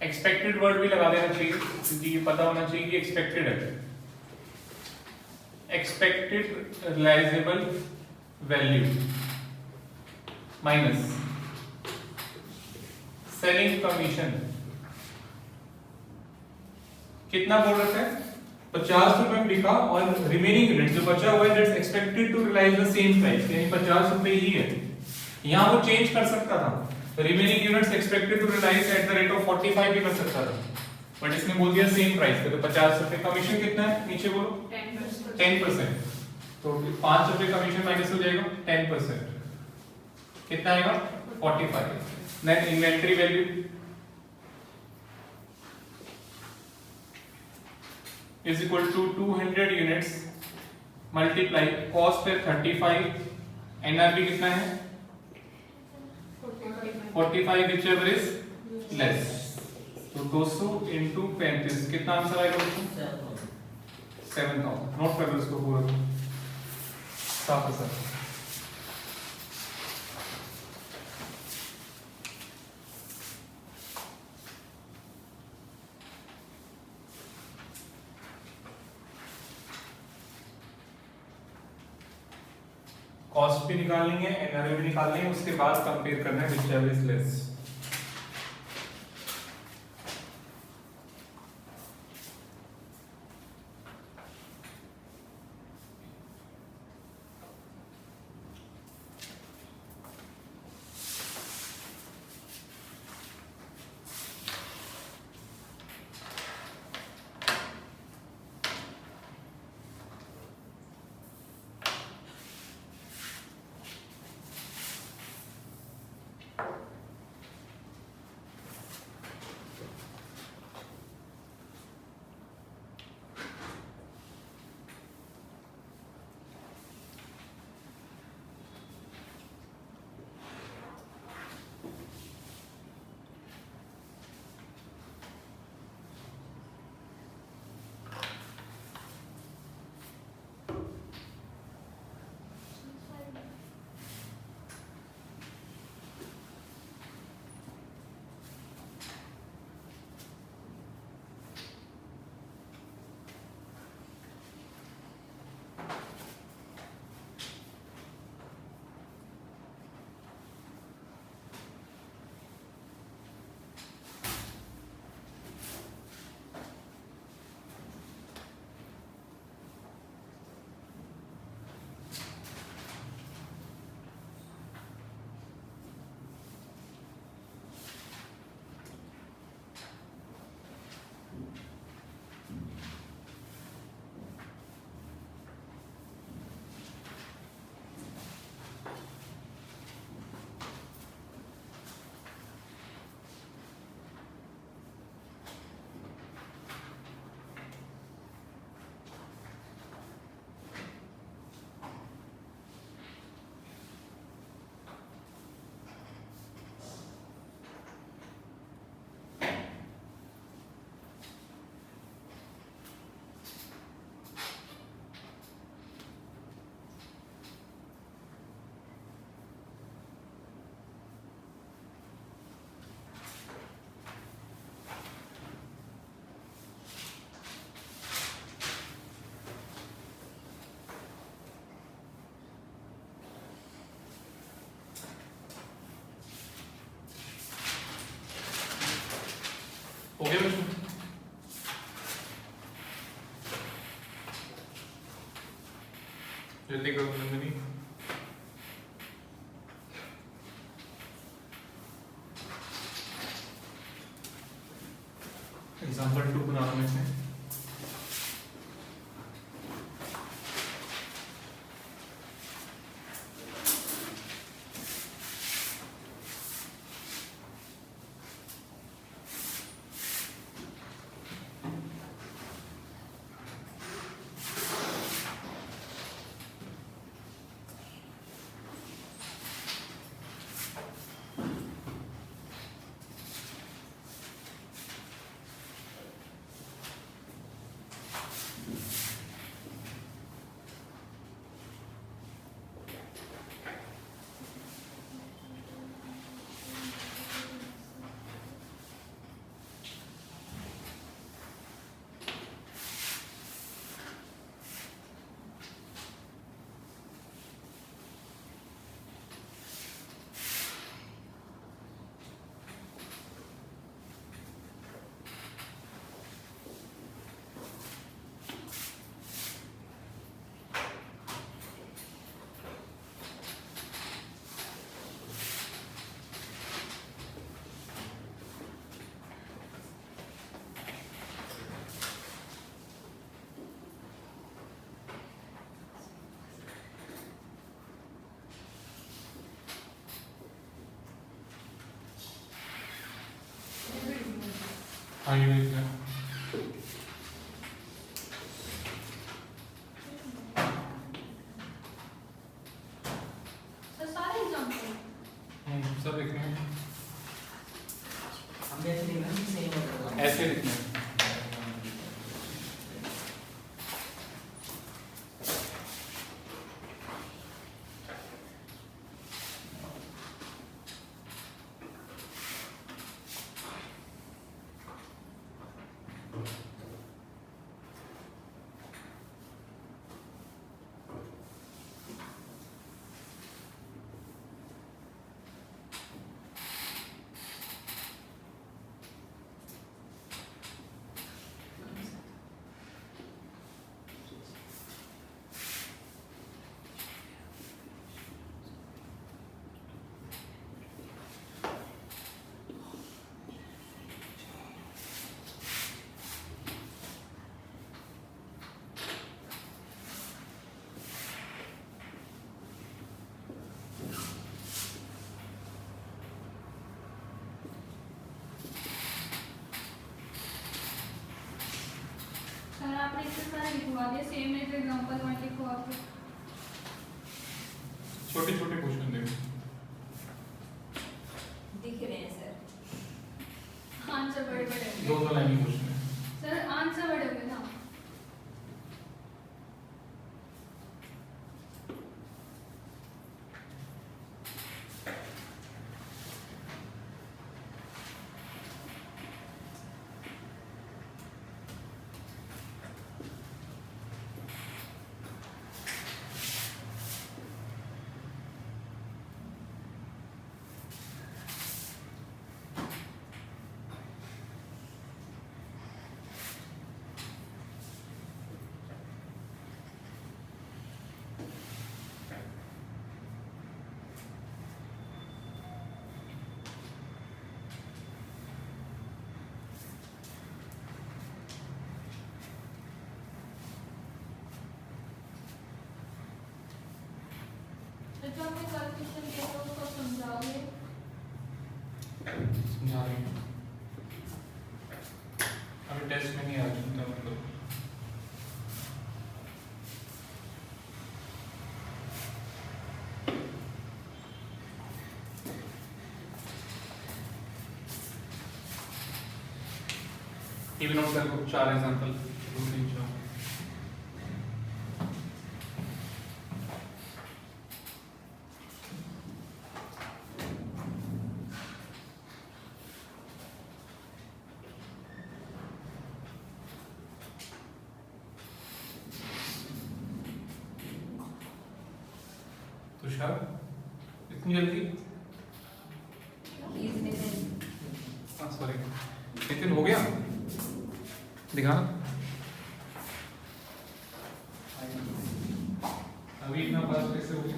एक्सपेक्टेड वर्ड भी लगा देना चाहिए, क्योंकि ये पता होना चाहिए कि एक्सपेक्टेड है। Expected reliable value minus selling commission, कितना बोल रखा है, 50 रुपए में बिका, और रिमेनिंग यूनिट जो बचा हुआ है that's expected to realize the same price, यानी 50 रुपए ही है। यहां वो चेंज कर सकता था, remaining units expected to realize at the rate of 45 भी कर सकता था, बट इसने बोल दिया सेम प्राइस पे, तो 50 रुपए। कमीशन कितना है नीचे बोलो, 10%, तो 5 रुपए कमीशन माइनस हो जाएगा 10%, कितना आएगा 45। Then inventory value is equal to 200 units multiply cost है 35, NRV कितना है 45, whichever is less, तो 200 into 35 कितना आंसर आएगा दोस्तों 7,000। नोट कर लो इसको पूरा साफ साफ। कॉस्ट भी निकालनी है, एनआरवी भी निकालनी है, उसके बाद कंपेयर करना है whichever is less। गया बच्चों? जल्दी करो नंदनी। एग्जाम्पल 2 बनाना में से हाँ ये देखना सर सारे एग्जाम्पल सब लिखना है हम जैसे लिखना है सेम होगा। ऐसे लिखना है सर आपने इतने सारे लिखवा दिए सेम एक एग्जाम्पल वन लिखो आप छोटे छोटे क्वेश्चन देखो दिख रहे हैं सर। आंसर बड़े बड़े होंगे। दो लाइन क्वेश्चन है सर आंसर बड़े होंगे ना तो जो आपने कल क्वेश्चन दिया था उसको समझाओगे समझा रही हूँ अभी टेस्ट में नहीं आ चिंता मत करो इवन आउट कर लो 4 एग्जांपल 2 3 4 तुषार इतनी जल्दी He is within. Sorry Nitin हो गया, दिखा अभी इतना पास कैसे हो गया?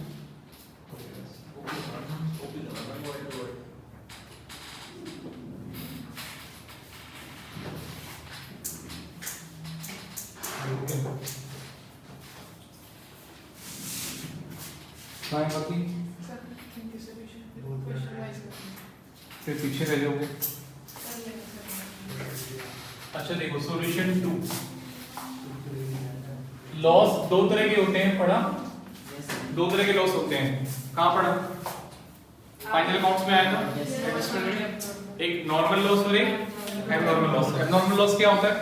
बाकी सर इनके सॉल्यूशन क्वेश्चन वाइज फिर पीछे रह जाओगे। कर लेंगे सर। अच्छा देखो सॉल्यूशन 2, लॉस दो तरह के होते हैं, पढ़ा? दो तरह के लॉस होते हैं, कहाँ पढ़ा? फाइनल अकाउंट्स में आया था। एक नॉर्मल लॉस और एक एबनॉर्मल लॉस। एबनॉर्मल लॉस क्या होता है?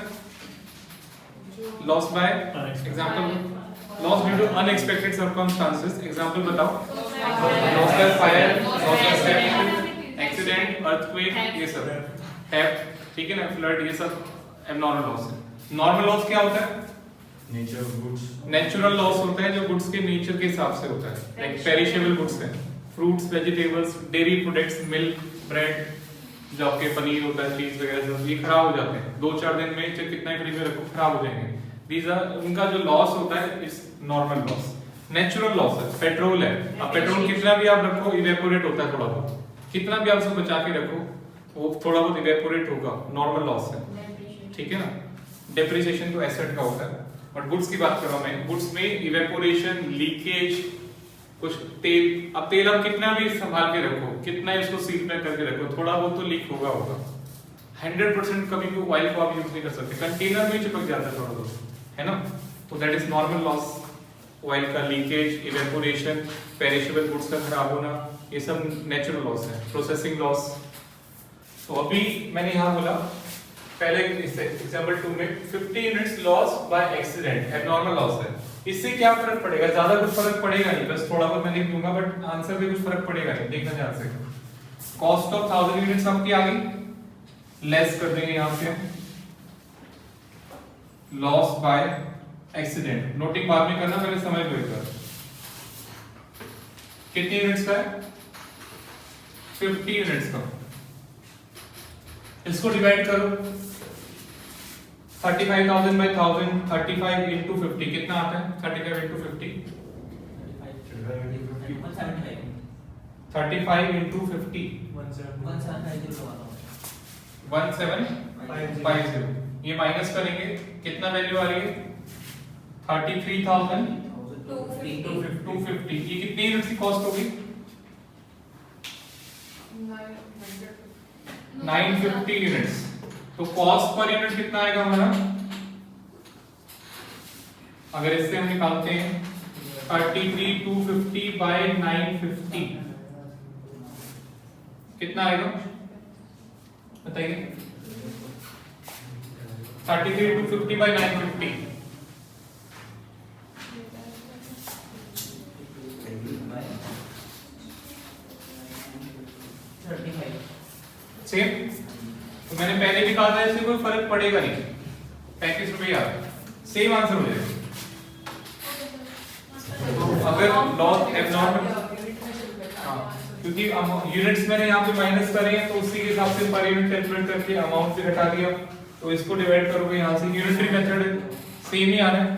Loss by example, loss due to unexpected circumstances. Example बताओ। Loss by fire, loss by theft, accident, earthquake, ये सब थेफ्ट, ठीक है ना, फ्लड, ये सब एबनॉर्मल लॉस है। नॉर्मल लॉस क्या होता है? Nature of goods. Natural loss होता है जो गुड्स के नेचर के हिसाब से होता है, लाइक पेरिशेबल गुड्स है, fruits, vegetables, dairy products, milk, bread, जो आपके पनीर होता है, चीज वगैरह सब ये खराब हो जाते हैं 2-4 दिन में, चाहे कितना फ्रिज में रखो खराब हो जाएंगे। These are, उनका जो लॉस होता है इस नॉर्मल लॉस। नेचुरल लॉस है, पेट्रोल है, अब पेट्रोल कितना भी आप रखो इवेपोरेट होता है थोड़ा बहुत, कितना भी आप उसको बचा के रखो वो थोड़ा बहुत इवेपोरेट होगा, नॉर्मल लॉस है, ठीक है ना। डेप्रिसिएशन तो एसेट का होता है, बट गुड्स की बात कर रहा हूं मैं। गुड्स में इवेपोरेशन, लीकेज, कुछ तेल, अब तेल आप कितना भी संभाल के रखो, कितना ही उसको सील पैक करके रखो, थोड़ा बहुत तो लीक होगा। 100% कभी भी ऑयल को आप यूज नहीं कर सकते, कंटेनर में चिपक जाता है थोड़ा बहुत, है ना। तो that is normal loss. Oil का लीकेज, इवेपोरेशन, पेरिशेबल गुड्स का खराब होना, ये सब नेचुरल लॉस है। प्रोसेसिंग लॉस, तो अभी मैंने यहाँ बोला पहले एग्जांपल 2 में 50 units loss by accident, abnormal loss है। इससे क्या फर्क पड़ेगा? ज्यादा कुछ फर्क पड़ेगा नहीं, बस थोड़ा बहुत मैं लिख दूंगा, बट आंसर में कुछ फर्क पड़ेगा नहीं, देखना ध्यान से। कॉस्ट ऑफ 1000 यूनिट्स आपकी आ गई, लेस कर देंगे यहाँ पे लॉस बाय एक्सीडेंट। नोटिंग बाद में करना, पहले समझ लो एक बार कितनी यूनिट्स का है? 50 यूनिट्स का। इसको डिवाइड करो 35,000 by 1000, 35 into 50 कितना आता है? 35 into 50, 35 into 50 1750। ये माइनस करेंगे कितना वैल्यू आ रही है? 33,250। ये कितनी यूनिट्स की कॉस्ट होगी? 950 यूनिट्स। तो कॉस्ट पर यूनिट कितना आएगा हमारा? अगर इससे हम निकालते हैं 33,250 by 950 कितना आएगा बताइए? 33,250 by 950 सेम। तो मैंने पहले भी कहा था इससे कोई फर्क पड़ेगा नहीं, 35 रुपये यार सेम आंसर हो जाएगा। तो अगर लॉस एबनॉर्मल, क्योंकि यूनिट्स मैंने यहाँ पे माइनस करे हैं तो उसी के हिसाब से पर यूनिट कैलकुलेट करके अमाउंट से घटा दिया, तो इसको डिवाइड करोगे यहाँ से, यूनिटरी मेथड सेम ही आ रहा है।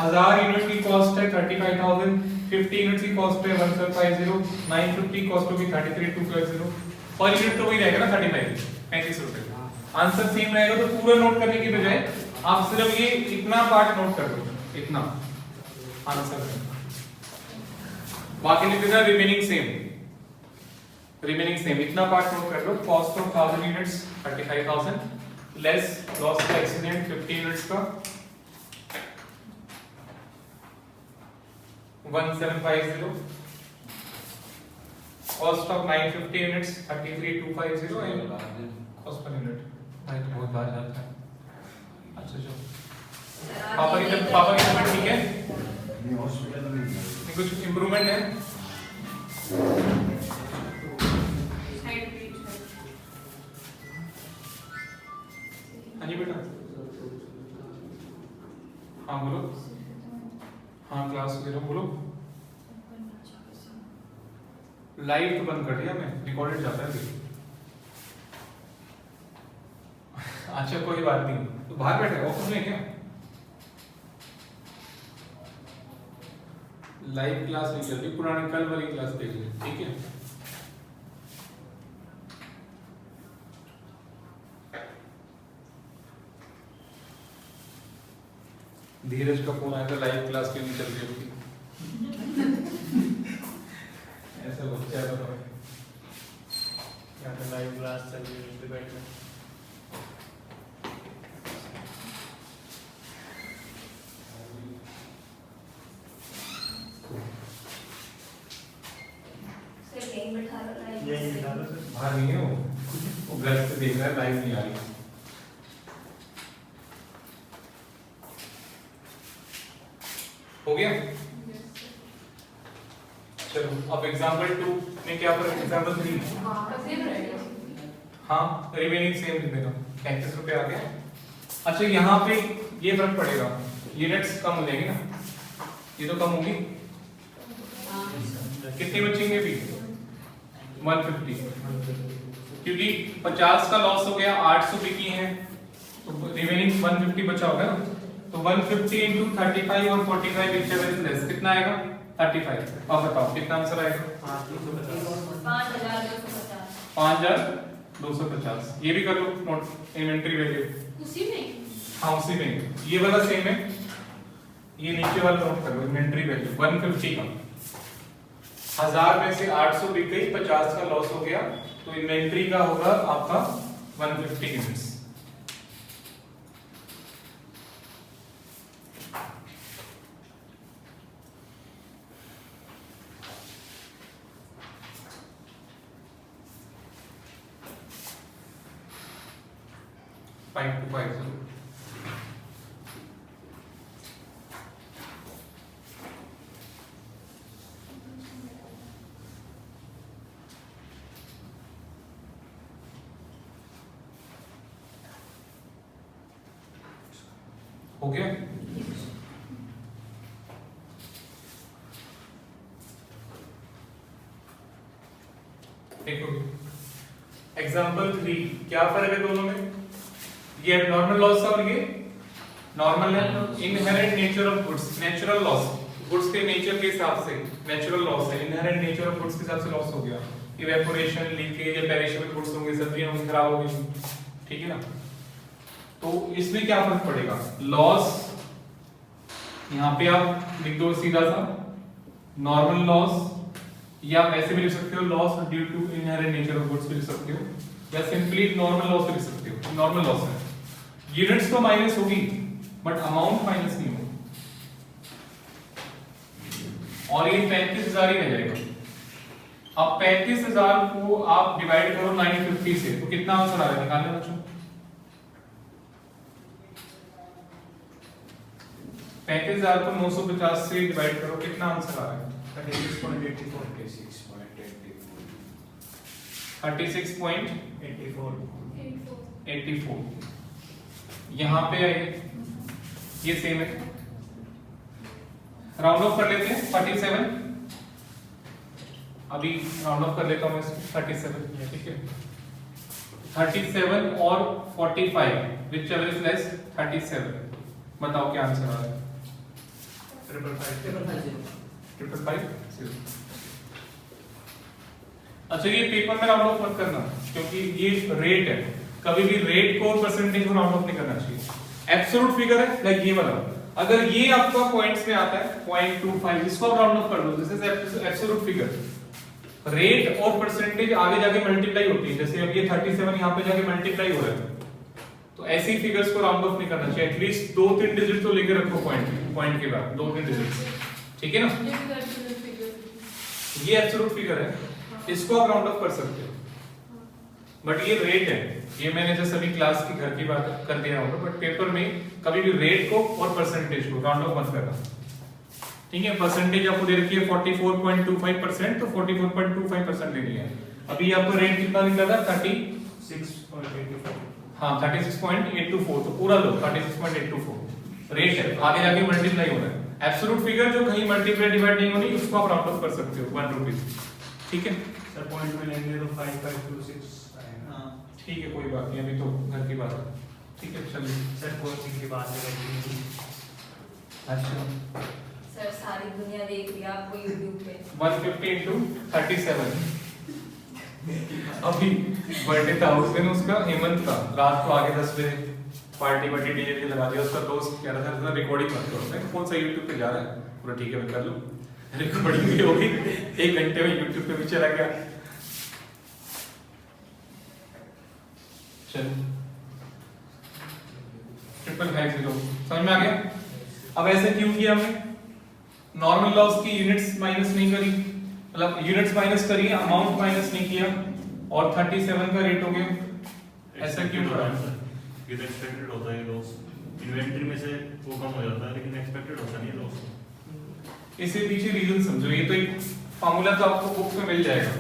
1000 यूनिट की कॉस्ट है 35,000, 50 यूनिट की कॉस्ट है 1750, 950 कॉस्ट होगी 33,250, पर यूनिट तो वही रहेगा ना 35 रुपए। आंसर सेम रहेगा, तो पूरा नोट करने की बजाय आप सिर्फ ये इतना पार्ट नोट कर दो, इतना आंसर है, बाकी लिख देना रिमेनिंग सेम, इतना पार्ट नोट कर लो। Cost of 1000 units 35,000 less loss का एक्सीडेंट 50 यूनिट्स का 1750, cost of 950 units 33,250 and cost per unit. भाई तो बहुत बार जाता है। अच्छा चलो पापा की तबीयत ठीक है? हॉस्पिटल में कुछ इंप्रूवमेंट है? हाँ जी बेटा, हाँ बोलो। हाँ क्लास ले रहा हूँ, बोलो। लाइव तो बंद कर दिया मैं, रिकॉर्डेड जाता है। अच्छा कोई बात नहीं, तो बाहर बैठे ऑफिस में क्या? लाइव क्लास नहीं चल रही, पुरानी कल वाली क्लास देख लीजिए, ठीक है? धीरज का फोन आया था, लाइव क्लास क्यों नहीं चल रही होगी? ऐसा बच्चा है बताओ। यहाँ पे लाइव क्लास चल रही है, बैठ में सर यहीं बैठा रहा है। यही दिखा दो सर। बाहर नहीं है वो घर से देख रहा है, लाइव नहीं आ रही। हो गया? चलो अब एग्जांपल 2 में क्या फर्क है एग्जांपल 3? सेम रहेगा। हाँ रिमेनिंग सेम लिखेगा, 35 रुपए आ गया। अच्छा यहाँ पे ये फर्क पड़ेगा, यूनिट्स कम हो जाएंगे ना, ये तो कम होगी, कितनी बचेंगे भी? 150, क्योंकि 50 का लॉस हो गया, 800 बिकी है, तो रिमेनिंग 150 बचा होगा ना, तो 150 into 35 और 45 whichever is less, कितना आएगा? 35। अब बताओ कितना आंसर आएगा? 5250। 5250। ये भी कर लो नोट, इन्वेंटरी वैल्यू उसी में हाँ उसी में, ये वाला सेम है, ये नीचे वाला नोट कर लो, इन्वेंटरी वैल्यू 150 का, 1000 में से 800 बिक गई, 50 का लॉस हो गया, तो इन्वेंटरी का होगा आपका 150 यूनिट्स। फाइव टू फाइव हो गया? देखो एग्जाम्पल 3, क्या फर्क है दोनों में? ये नॉर्मल लॉस और ये नॉर्मल है। Inherent nature of goods, natural loss, goods के नेचर के हिसाब से नेचुरल लॉस है, इनहेरेंट नेचर ऑफ गुड्स के हिसाब से लॉस हो गया, इवेपोरेशन, लीकेज या पेरिशेबल गुड्स होंगे, सब्जियां होंगी खराब हो गई, ठीक है ना? तो इसमें क्या फर्क पड़ेगा? लॉस यहाँ पे आप लिख दो सीधा सा नॉर्मल लॉस, या आप ऐसे भी लिख सकते हो loss due to inherent nature of goods भी लिख सकते हो, या सिंपली नॉर्मल लॉस भी लिख सकते हो, नॉर्मल लॉस है। यूनिट्स तो माइनस होगी बट अमाउंट माइनस नहीं होगी, और ये 35,000 ही रह जाएगा। अब 35,000 को आप डिवाइड करो 950 से, तो कितना आंसर आ रहा है निकालने बच्चों? 35,000 को 950 से डिवाइड करो, कितना आंसर आ रहा है? 36.84। यहाँ पे आइए, ये सेम है, राउंड ऑफ कर लेते हैं 47, अभी राउंड ऑफ कर लेता हूँ 37, ठीक है? 37 और 45 whichever is less 37, बताओ क्या आंसर आ रहा है? 555। अच्छा ये पेपर में राउंड ऑफ मत करना, क्योंकि ये रेट है, कभी भी रेट को परसेंटेज को राउंड ऑफ नहीं करना चाहिए। एब्सोल्यूट फिगर है लाइक ये वाला, अगर ये आपका पॉइंट्स में आता है 0.25, इसको आप राउंड ऑफ कर दो, this is absolute figure. Rate और परसेंटेज आगे जाके मल्टीप्लाई होती है, जैसे अब ये 37 यहाँ पे जाके मल्टीप्लाई हो रहा है, तो ऐसी फिगर्स को राउंड ऑफ नहीं करना चाहिए, एटलीस्ट 2-3 डिजिट तो लेके रखो पॉइंट के बाद, 2-3 डिजिट, ठीक है ना? ये एब्सोल्यूट फिगर है, इसको आप राउंड ऑफ कर सकते हो, बट ये रेट है, ये मैंने जैसे अभी क्लास की घर की बात कर दिया होगा, बट पेपर में कभी भी रेट को और परसेंटेज को राउंड ऑफ मत करना, ठीक है? परसेंटेज आपको दे रखी है 44.25%, तो 44.25% लेनी है। अभी आपको रेट कितना निकला था? 36.84। हाँ 36.824, तो पूरा लो 36.824 रेट है, आगे जाके मल्टीप्लाई हो रहा है। एब्सोल्यूट फिगर जो कहीं मल्टीप्लाई डिवाइड नहीं होनी, उसको आप राउंड ऑफ कर सकते हो 1 रुपीज, ठीक है? सर पॉइंट में लेंगे तो 5526 आएगा। हाँ ठीक है कोई बात नहीं, अभी तो घर की बात है। ठीक है चलिए। सर कोचिंग की बात है। अच्छा सर सारी दुनिया देख रही है आपको यूट्यूब पे। 150 into 37 अभी बर्थडे था उस दिन उसका, हेमंत का, रात को आगे 10 बजे पार्टी वार्टी डीजे की लगा दिया। उसका दोस्त कह रहा था रिकॉर्डिंग मत करो, मैं कौन सा यूट्यूब पे जा रहा है, पूरा ठीक है मैं कर लूँ। रिकॉर्डिंग भी होगी, 1 घंटे में यूट्यूब पे भी चला गया। चलो 555 समझ में आ गया। अब ऐसे क्यों किया हमने, नॉर्मल लॉस की यूनिट्स माइनस नहीं करी, मतलब यूनिट्स माइनस करी, अमाउंट माइनस नहीं किया, और 37 का रेट हो गया। ऐसा क्यों करा? ये तो एक्सपेक्टेड होता है लॉस, इन्वेंटरी में से वो कम हो जाता है, लेकिन एक्सपेक्टेड होता नहीं है लॉस। इसके पीछे रीजन समझो, ये तो एक फार्मूला तो आपको बुक में मिल जाएगा।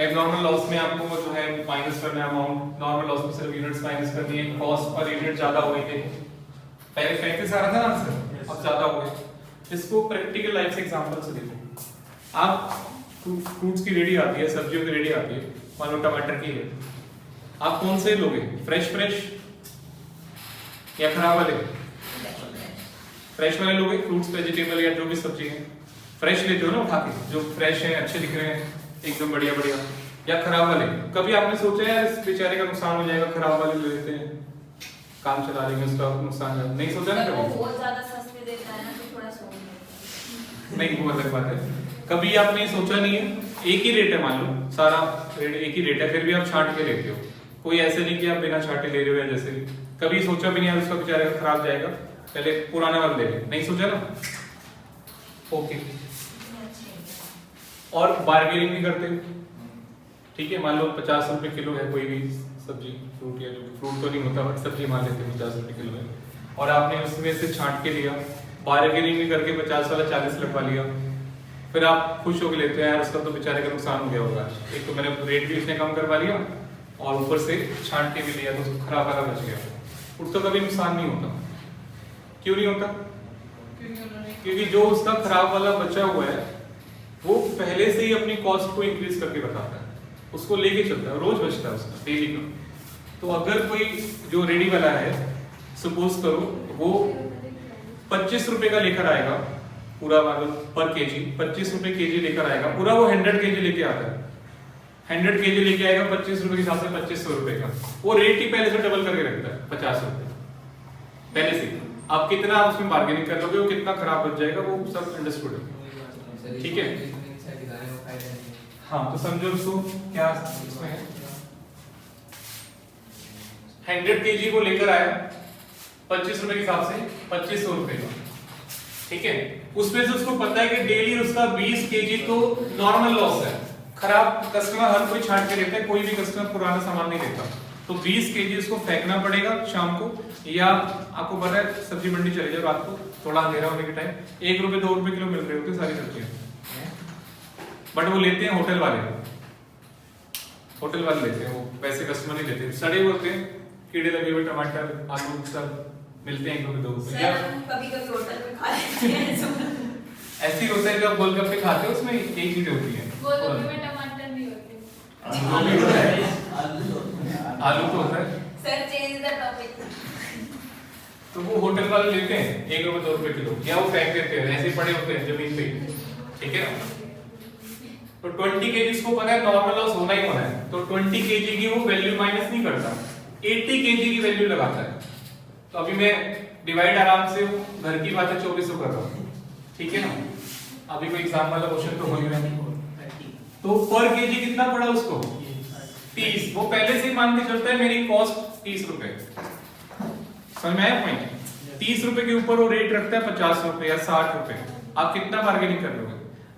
एब्नॉर्मल लॉस में आपको जो है माइनस करना है अमाउंट, नॉर्मल लॉस में सिर्फ यूनिट्स माइनस करनी है, कॉस्ट पर यूनिट ज्यादा हो गई थी, पहले 35 आ रहा था ना आंसर, अब ज्यादा हो गया। इसको प्रैक्टिकल लाइफ से एग्जांपल से देखो। आप फ्रूट्स की रेडी आती है, सब्जियों की रेडी आती है, मान लो टमाटर की है, आप कौन से लोगे, फ्रेश या खराब वाले? फ्रेश वाले लोगे, फ्रूट्स वेजिटेबल या जो भी सब्जी है फ्रेश लेते हो ना उठा के, जो फ्रेश है अच्छे दिख रहे हैं एकदम बढ़िया बढ़िया, या खराब वाले? कभी आपने सोचा यार इस बेचारे का नुकसान हो जाएगा, खराब वाले ले लेते हैं, काम चला लेंगे, उसका नुकसान नहीं सोचा ना वो कभी? बहुत ज्यादा सस्ते देता है ना, तो थोड़ा सोच लेते नहीं वो अलग बात है, कभी आपने सोचा नहीं है, एक ही रेट है मान लो, सारा रेट एक ही रेट है, फिर भी आप छांट के लेते हो, कोई ऐसे नहीं कि आप बिना छांटे ले रहे हो, या जैसे कभी सोचा भी नहीं यार उसका बेचारे का खराब जाएगा, पहले पुराना वाला ले ले, नहीं सोचा ना? ओके। और बार्गेनिंग भी करते हो, ठीक है, मान लो 50 रुपए किलो है कोई भी सब्जी, फ्रूट या जो फ्रूट तो नहीं होता बट सब्जी मान लेते हैं 50 रुपए किलो है, और आपने उसमें से छांट के लिया, बार्गेनिंग भी करके 50 वाला 40 लगवा लिया, फिर आप खुश होकर लेते हैं यार उसका तो बेचारे का नुकसान हो गया होगा, एक तो मैंने रेट भी उसने कम करवा लिया और ऊपर से छांट के भी लिया तो उसको खराब वाला बच गया, उसका कभी नुकसान नहीं होता। क्यों नहीं होता? क्योंकि जो उसका खराब वाला बचा हुआ है वो पहले से ही अपनी कॉस्ट को इंक्रीज करके बताता है, उसको लेके चलता है, रोज बचता है उसका डेली का। तो अगर कोई जो रेडी वाला है, सपोज करो वो 25 रुपए का लेकर आएगा पूरा, मतलब पर केजी 25 रुपए केजी लेकर आएगा पूरा, वो 100 केजी लेके आता है, 100 केजी लेके आएगा 25 रुपए के हिसाब से 2500 रुपए का, वो रेट ही पहले से डबल करके रखता है 50 रुपए पहले से। आप कितना उसमें बार्गेनिंग कर लोगे, वो कितना खराब बच जाएगा, वो सब अंडरस्टूड है, ठीक है। हाँ तो समझो उसको क्या इसमें है, 100 केजी को लेकर आया 25 रुपए के हिसाब से 2500 रुपए का, ठीक है। उसमें से उसको पता है कि डेली उसका 20 केजी तो नॉर्मल लॉस है, खराब कस्टमर हर कोई छांट के लेता है, कोई भी कस्टमर पुराना सामान नहीं लेता, तो 20 केजी उसको फेंकना पड़ेगा शाम को, या आपको पता है सब्जी मंडी चले जाओ रात को, थोड़ा अंधेरा होने के टाइम 1 रुपए 2 रुपए किलो मिल रहे होते सारी सब्जियां, बट वो लेते हैं होटल वाले लेते हैं, वो वैसे कस्टमर नहीं लेते, सड़े हुए होते हैं, कीड़े लगे हुए टमाटर आलू सब मिलते हैं 1 रुपए 2 रुपए। हैं। कभी-कभी होटल में खा लेते हैं। ऐसे ही होता है जब गोलगप्पे खाते हो उसमें एक चीज होती है, गोलगप्पे में टमाटर नहीं होते, आलू तो होता है। Sir change the topic. तो वो होटल वाले लेते हैं 1 रुपए 2 रुपए किलो, या वो फेंक देते हैं, ऐसे पड़े होते हैं जमीन पे, ठीक है ना। तो 20 केजी को पता है नॉर्मल लॉस होना ही होना है, तो 20 केजी की वो वैल्यू माइनस नहीं करता, 80 केजी की वैल्यू लगाता है। तो अभी मैं डिवाइड आराम से घर की बात है 2400 कर रहा हूँ, ठीक है ना। अभी कोई एग्जाम वाला क्वेश्चन तो हो नहीं रहा, तो पर केजी कितना पड़ा उसको 30, वो पहले से ही मान के चलता है मेरी कॉस्ट 30 रुपए, समझ में आया पॉइंट। 30 रुपए के ऊपर वो रेट रखता है 50 रुपए या 60 रुपए, आप कितना बार्गेनिंग कर लोगे।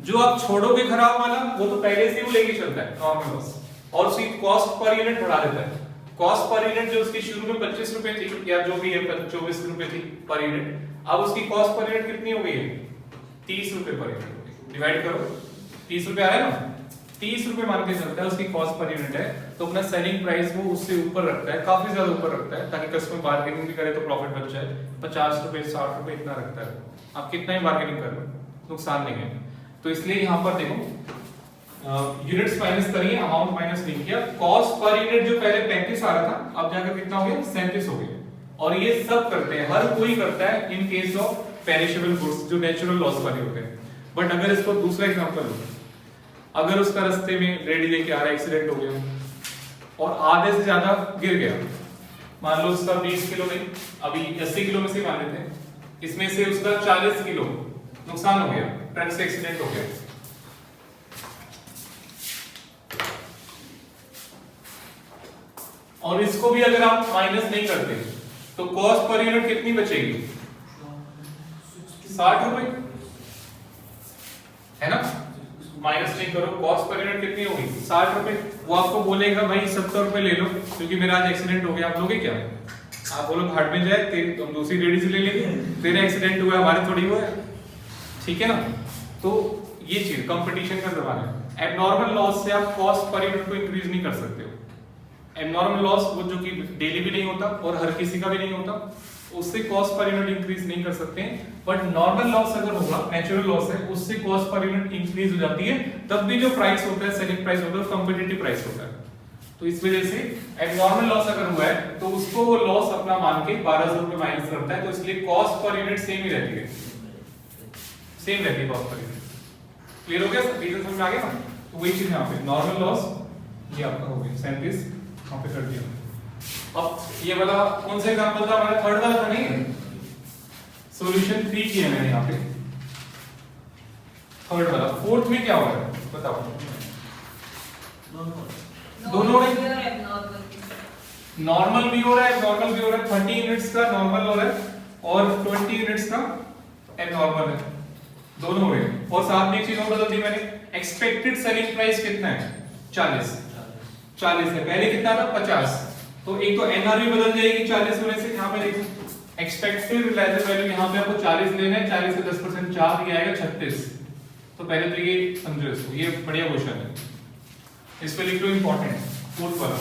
जो आप छोड़ोगे खराब वाला वो तो पहले से ही वो लेके चलता है नॉर्मल लॉस, और उसकी कॉस्ट पर यूनिट बढ़ा देता है। कॉस्ट पर यूनिट जो उसकी शुरू में 25 रुपए थी या जो भी है 24 रुपए थी पर यूनिट, अब उसकी कॉस्ट पर यूनिट कितनी हो गई है 30 रुपए पर यूनिट। डिवाइड करो 30 रुपए आ रहा है ना, 30 रुपए मान के चलता है, उसकी कॉस्ट पर यूनिट है, तो अपना सेलिंग प्राइस वो उससे ऊपर रखता है, काफी ज्यादा ऊपर रखता है, ताकि कस्टमर बार्गेनिंग भी करे तो प्रॉफिट बच जाए। 50 रुपए 60 रुपए इतना रखता है, आप कितना ही बार्गेनिंग कर लो नुकसान नहीं है। तो इसलिए यहाँ पर देखो यूनिट्स माइनस करिए, अमाउंट माइनस नहीं किया। कॉस्ट पर यूनिट जो पहले 35 आ रहा था अब जाकर कितना हो गया 37 हो गया। और ये सब करते हैं, हर कोई करता है in case of perishable goods जो नेचुरल लॉस वाले होते हैं। बट अगर इसको दूसरा एग्जांपल लो, अगर उसका रास्ते में रेडी लेके आ रहा है, एक्सीडेंट हो गया और आधे से ज्यादा गिर गया, मान लो उसका 20 किलो नहीं, अभी 80 किलो में से मान लेते हैं, इसमें से उसका 40 किलो नुकसान हो गया, ट्रक से एक्सीडेंट हो गया। और इसको भी अगर आप माइनस नहीं करते तो कॉस्ट पर यूनिट कितनी बचेगी? 60 रुपए, है ना? माइनस नहीं करो, कॉस्ट पर यूनिट कितनी होगी? 60 रुपए। वो आपको बोलेगा भाई 70 रुपए ले लो क्योंकि मेरा आज एक्सीडेंट हो गया। आप लोगे क्या? आप बोलो घाट में जाए, तुम दूसरी लेडी से ले लेंगे, तेरा एक्सीडेंट हुआ हमारे थोड़ी हुआ है, ठीक है ना? तो ये चीज कंपटीशन का जमाना है। एबनॉर्मल लॉस से आप कॉस्ट पर यूनिट को इंक्रीज नहीं कर सकते हो। एबनॉर्मल लॉस वो जो कि डेली भी नहीं होता और हर किसी का भी नहीं होता, उससे कॉस्ट पर यूनिट इंक्रीज नहीं कर सकते हैं। बट नॉर्मल लॉस अगर होगा, नेचुरल लॉस है, उससे कॉस्ट पर यूनिट इंक्रीज हो जाती है। तब भी जो प्राइस होता है, सेलिंग प्राइस होता है, कॉम्पिटिटिव प्राइस होता है। तो इस वजह से एबनॉर्मल लॉस अगर हुआ है तो उसको वो लॉस अपना मान के 1200 रुपए माइनस करता है। तो इसलिए कॉस्ट पर यूनिट सेम ही रहती है, सेम रहती है कॉस्ट पर यूनिट। क्लियर हो गया? रीजन समझ में आ गया ना? तो वही चीज यहाँ पे नॉर्मल लॉस ये आपका हो गया 37 यहाँ पे कर दिया। अब ये वाला कौन सा एग्जांपल था हमारा? थर्ड वाला था नहीं, सॉल्यूशन 3 किया मैंने यहाँ पे, थर्ड वाला। फोर्थ में क्या हो रहा है बताओ? दोनों में नॉर्मल भी हो रहा है, एबनॉर्मल भी हो रहा है। 30 यूनिट्स का नॉर्मल हो रहा है और 20 यूनिट्स का एबनॉर्मल है, दोनों हो रहे हैं। और साथ में एक चीज और बदल दी मैंने, एक्सपेक्टेड सेलिंग प्राइस कितना है? 40 है, पहले कितना था? 50। तो एक तो एनआरवी बदल जाएगी 40 होने से। यहाँ पे देखो एक्सपेक्टेड रिलायबल वैल्यू यहाँ पे आपको 40 लेना है, 40 से 10% 4 दिया आएगा 36। तो पहले तो ये समझो इसको, ये बढ़िया क्वेश्चन है, इस पे लिख लो इंपॉर्टेंट फोर्थ वाला।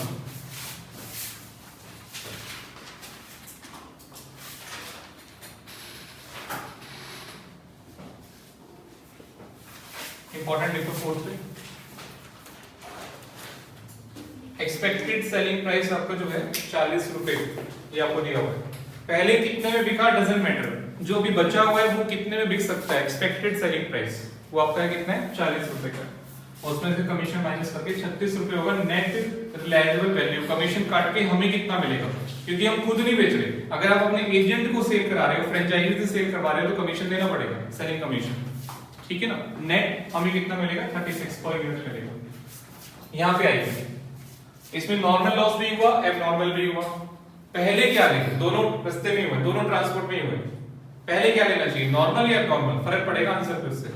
इंपॉर्टेंट लिखो फोर्थ पे। एक्सपेक्टेड सेलिंग प्राइस आपका जो है 40 रुपए, ये आपको दिया हुआ है। पहले कितने में बिका डजंट मैटर, जो भी बचा हुआ है वो कितने में बिक सकता है। एक्सपेक्टेड सेलिंग प्राइस वो आपका है कितना है? 40 रुपए का। और उसमें से कमीशन माइनस करके 36 रुपए होगा नेट रिलायबल वैल्यू। कमीशन काट के हमें कितना मिलेगा, क्योंकि हम खुद नहीं बेच रहे। अगर आप अपने एजेंट को सेल करा रहे हो, फ्रेंचाइजी से सेल करवा रहे हो, तो कमीशन देना पड़ेगा, सेलिंग कमीशन, ठीक है ना? नेट हमें कितना मिलेगा? 36 पर यूनिट मिलेगा। यहाँ पे आइए, इसमें नॉर्मल लॉस भी हुआ, एबनॉर्मल भी हुआ। पहले क्या लेंगे? दोनों रास्ते में हुए, दोनों ट्रांसपोर्ट में ही हुए। पहले क्या लेना चाहिए, नॉर्मल या एबनॉर्मल? फर्क पड़ेगा आंसर पे उससे।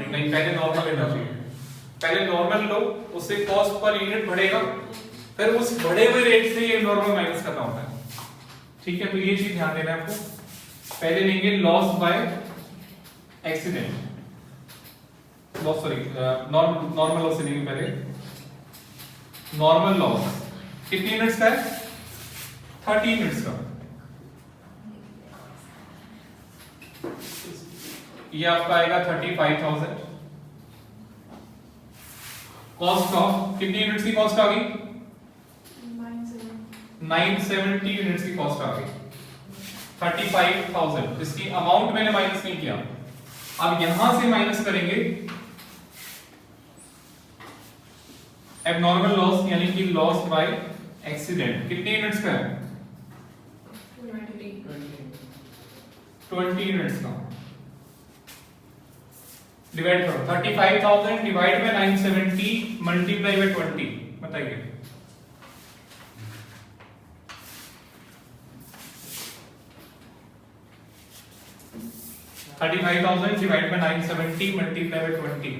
नहीं, पहले नॉर्मल लेना चाहिए। पहले नॉर्मल लो, उससे कॉस्ट पर यूनिट बढ़ेगा, फिर उस बढ़े हुए रेट से ये नॉर्मल माइनस करना होता है, ठीक है? तो ये चीज ध्यान देना है आपको। पहले लेंगे loss by accident, loss sorry normal loss लेंगे पहले। नॉर्मल लॉस कितनी यूनिट्स का है? 30 यूनिट्स का। ये आपका आएगा 35,000। कॉस्ट ऑफ कितनी यूनिट्स की कॉस्ट आ गई? 970 यूनिट्स की कॉस्ट आ गई। 35,000, इसकी अमाउंट मैंने माइनस नहीं किया। अब यहां से माइनस करेंगे एबनॉर्मल लॉस, यानी कि लॉस बाय एक्सीडेंट। कितनी यूनिट्स का है? 20 यूनिट्स का। डिवाइड करो, 35,000 डिवाइड बाय 970 मल्टीप्लाई बाय 20, बताइए। $35,000 divided by 970 multiplied by 20.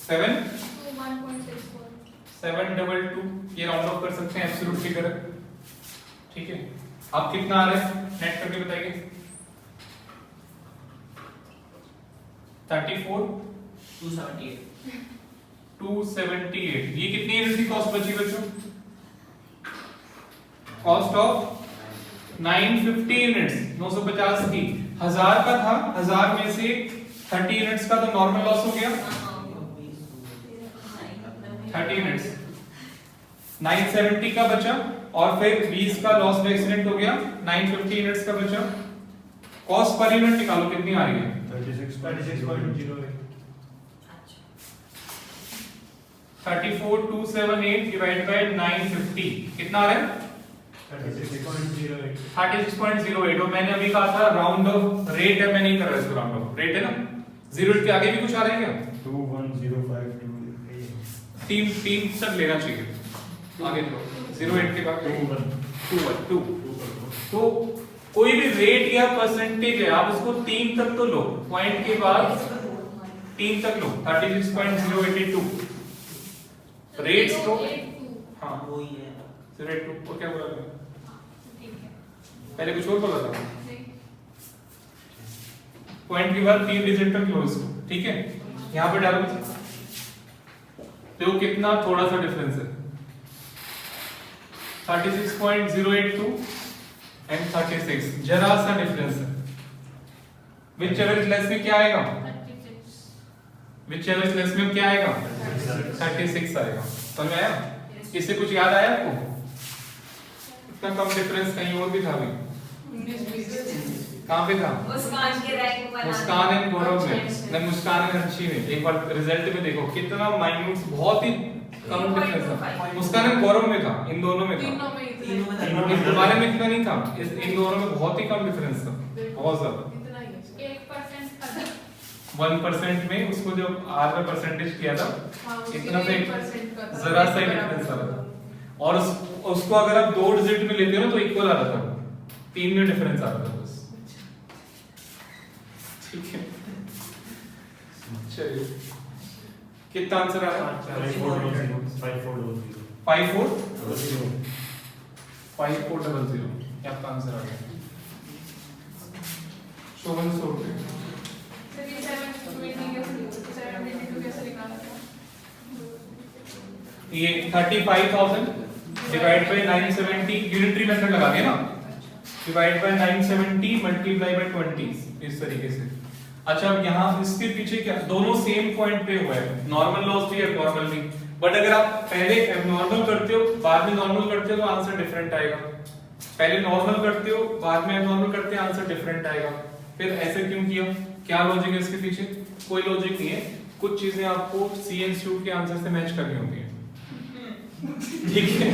7 722। ये राउंड ऑफ कर सकते हैं, एब्सोल्यूट फिगर है, ठीक है? अब कितना आ रहा है नेट करके बताइए? 34 278। ये कितनी यूनिट की कॉस्ट बची बच्चों? कॉस्ट ऑफ 950 यूनिट्स, 950 की। 1000 का था, 1000 में से 30 यूनिट्स का तो नॉर्मल लॉस हो गया 30 यूनिट्स, 970 का बचा, और फिर 20 का लॉस बाय एक्सीडेंट हो गया, 950 यूनिट्स का बचा। कॉस्ट पर यूनिट निकालो कितनी आ रही है? 36.08 34278 डिवाइड बाय 950 कितना आ रहा है? 36.08 36.08। और मैंने अभी कहा था राउंड ऑफ रेट है, मैं नहीं कर रहा इसको राउंड ऑफ रेट है ना। 0 के आगे भी कुछ आ रहा है क्या? 21052 तीन तक लेना चाहिए आगे तो 08 के बाद 2 तो कोई भी रेट या परसेंटेज है आप उसको 3 तक तो लो, पॉइंट के बाद 3 तक लो। 36.082 रेट्स तो हाँ वही है 082 और क्या बोला था? ठीक है पहले कुछ और बोला था। नहीं पॉइंट के बाद 3 डिजिट तक लो इसको, ठीक है। यहाँ पे डालो, देखो कितना थोड़ा सा डिफरेंस है, 36.082 एंड 36, जरा सा डिफरेंस है। विच एवर इज लेस में क्या आएगा? 36 विच एवर इज लेस में क्या आएगा? 36 आएगा। समझ में आया? इससे कुछ याद आया आपको? इतना कम डिफरेंस कहीं और भी था भाई, 19-20 कहाँ पे था? मुस्कान के रैंक बनाना। मुस्कान एंड गौरव में, अच्छा, नहीं मुस्कान एंड हर्षी में। एक बार रिजल्ट में देखो कितना माइन्यूट, बहुत ही कम डिफरेंस था। मुस्कान एंड गौरव में था, इन दोनों में था। तीनों में तीनों इतना में इस तुम्हारे में इतना नहीं था, इन दोनों में बहुत ही कम डिफरेंस था, बहुत ज्यादा। इतना ही है 1% अधिक 1% में उसको जब आर में परसेंटेज किया था, हाँ, उसके इतना सा 1% का था, जरा सा ही बराबर डिफरेंस आ रहा था। था। और उसको अगर आप 2 डिजिट में लेते हो ना तो इक्वल आ रहा था, 3 में डिफरेंस आ रहा था बस। ठीक है, चलिए कितना आंसर आ रहा है? 5400 आपका आंसर आ गया। शोभन सो सर ये 722 कैसे निकाला था? ये 35,000 डिवाइड बाय 970 यूनिटरी मेथड लगा के ना, डिवाइड बाय 970 मल्टीप्लाई बाय 20 इस तरीके से। अच्छा अब यहाँ इसके पीछे क्या, दोनों सेम पॉइंट पे हुआ है, नॉर्मल लॉस भी है नॉर्मल भी, बट अगर आप पहले एबनॉर्मल करते हो बाद में नॉर्मल करते हो तो आंसर डिफरेंट आएगा। पहले नॉर्मल करते हो बाद में एबनॉर्मल करते हैं आंसर डिफरेंट आएगा। फिर ऐसे क्यों किया, क्या लॉजिक है इसके पीछे? कोई लॉजिक नहीं है, कुछ चीजें आपको सी इंस्टीट्यूट के आंसर से मैच करनी होती है, ठीक है।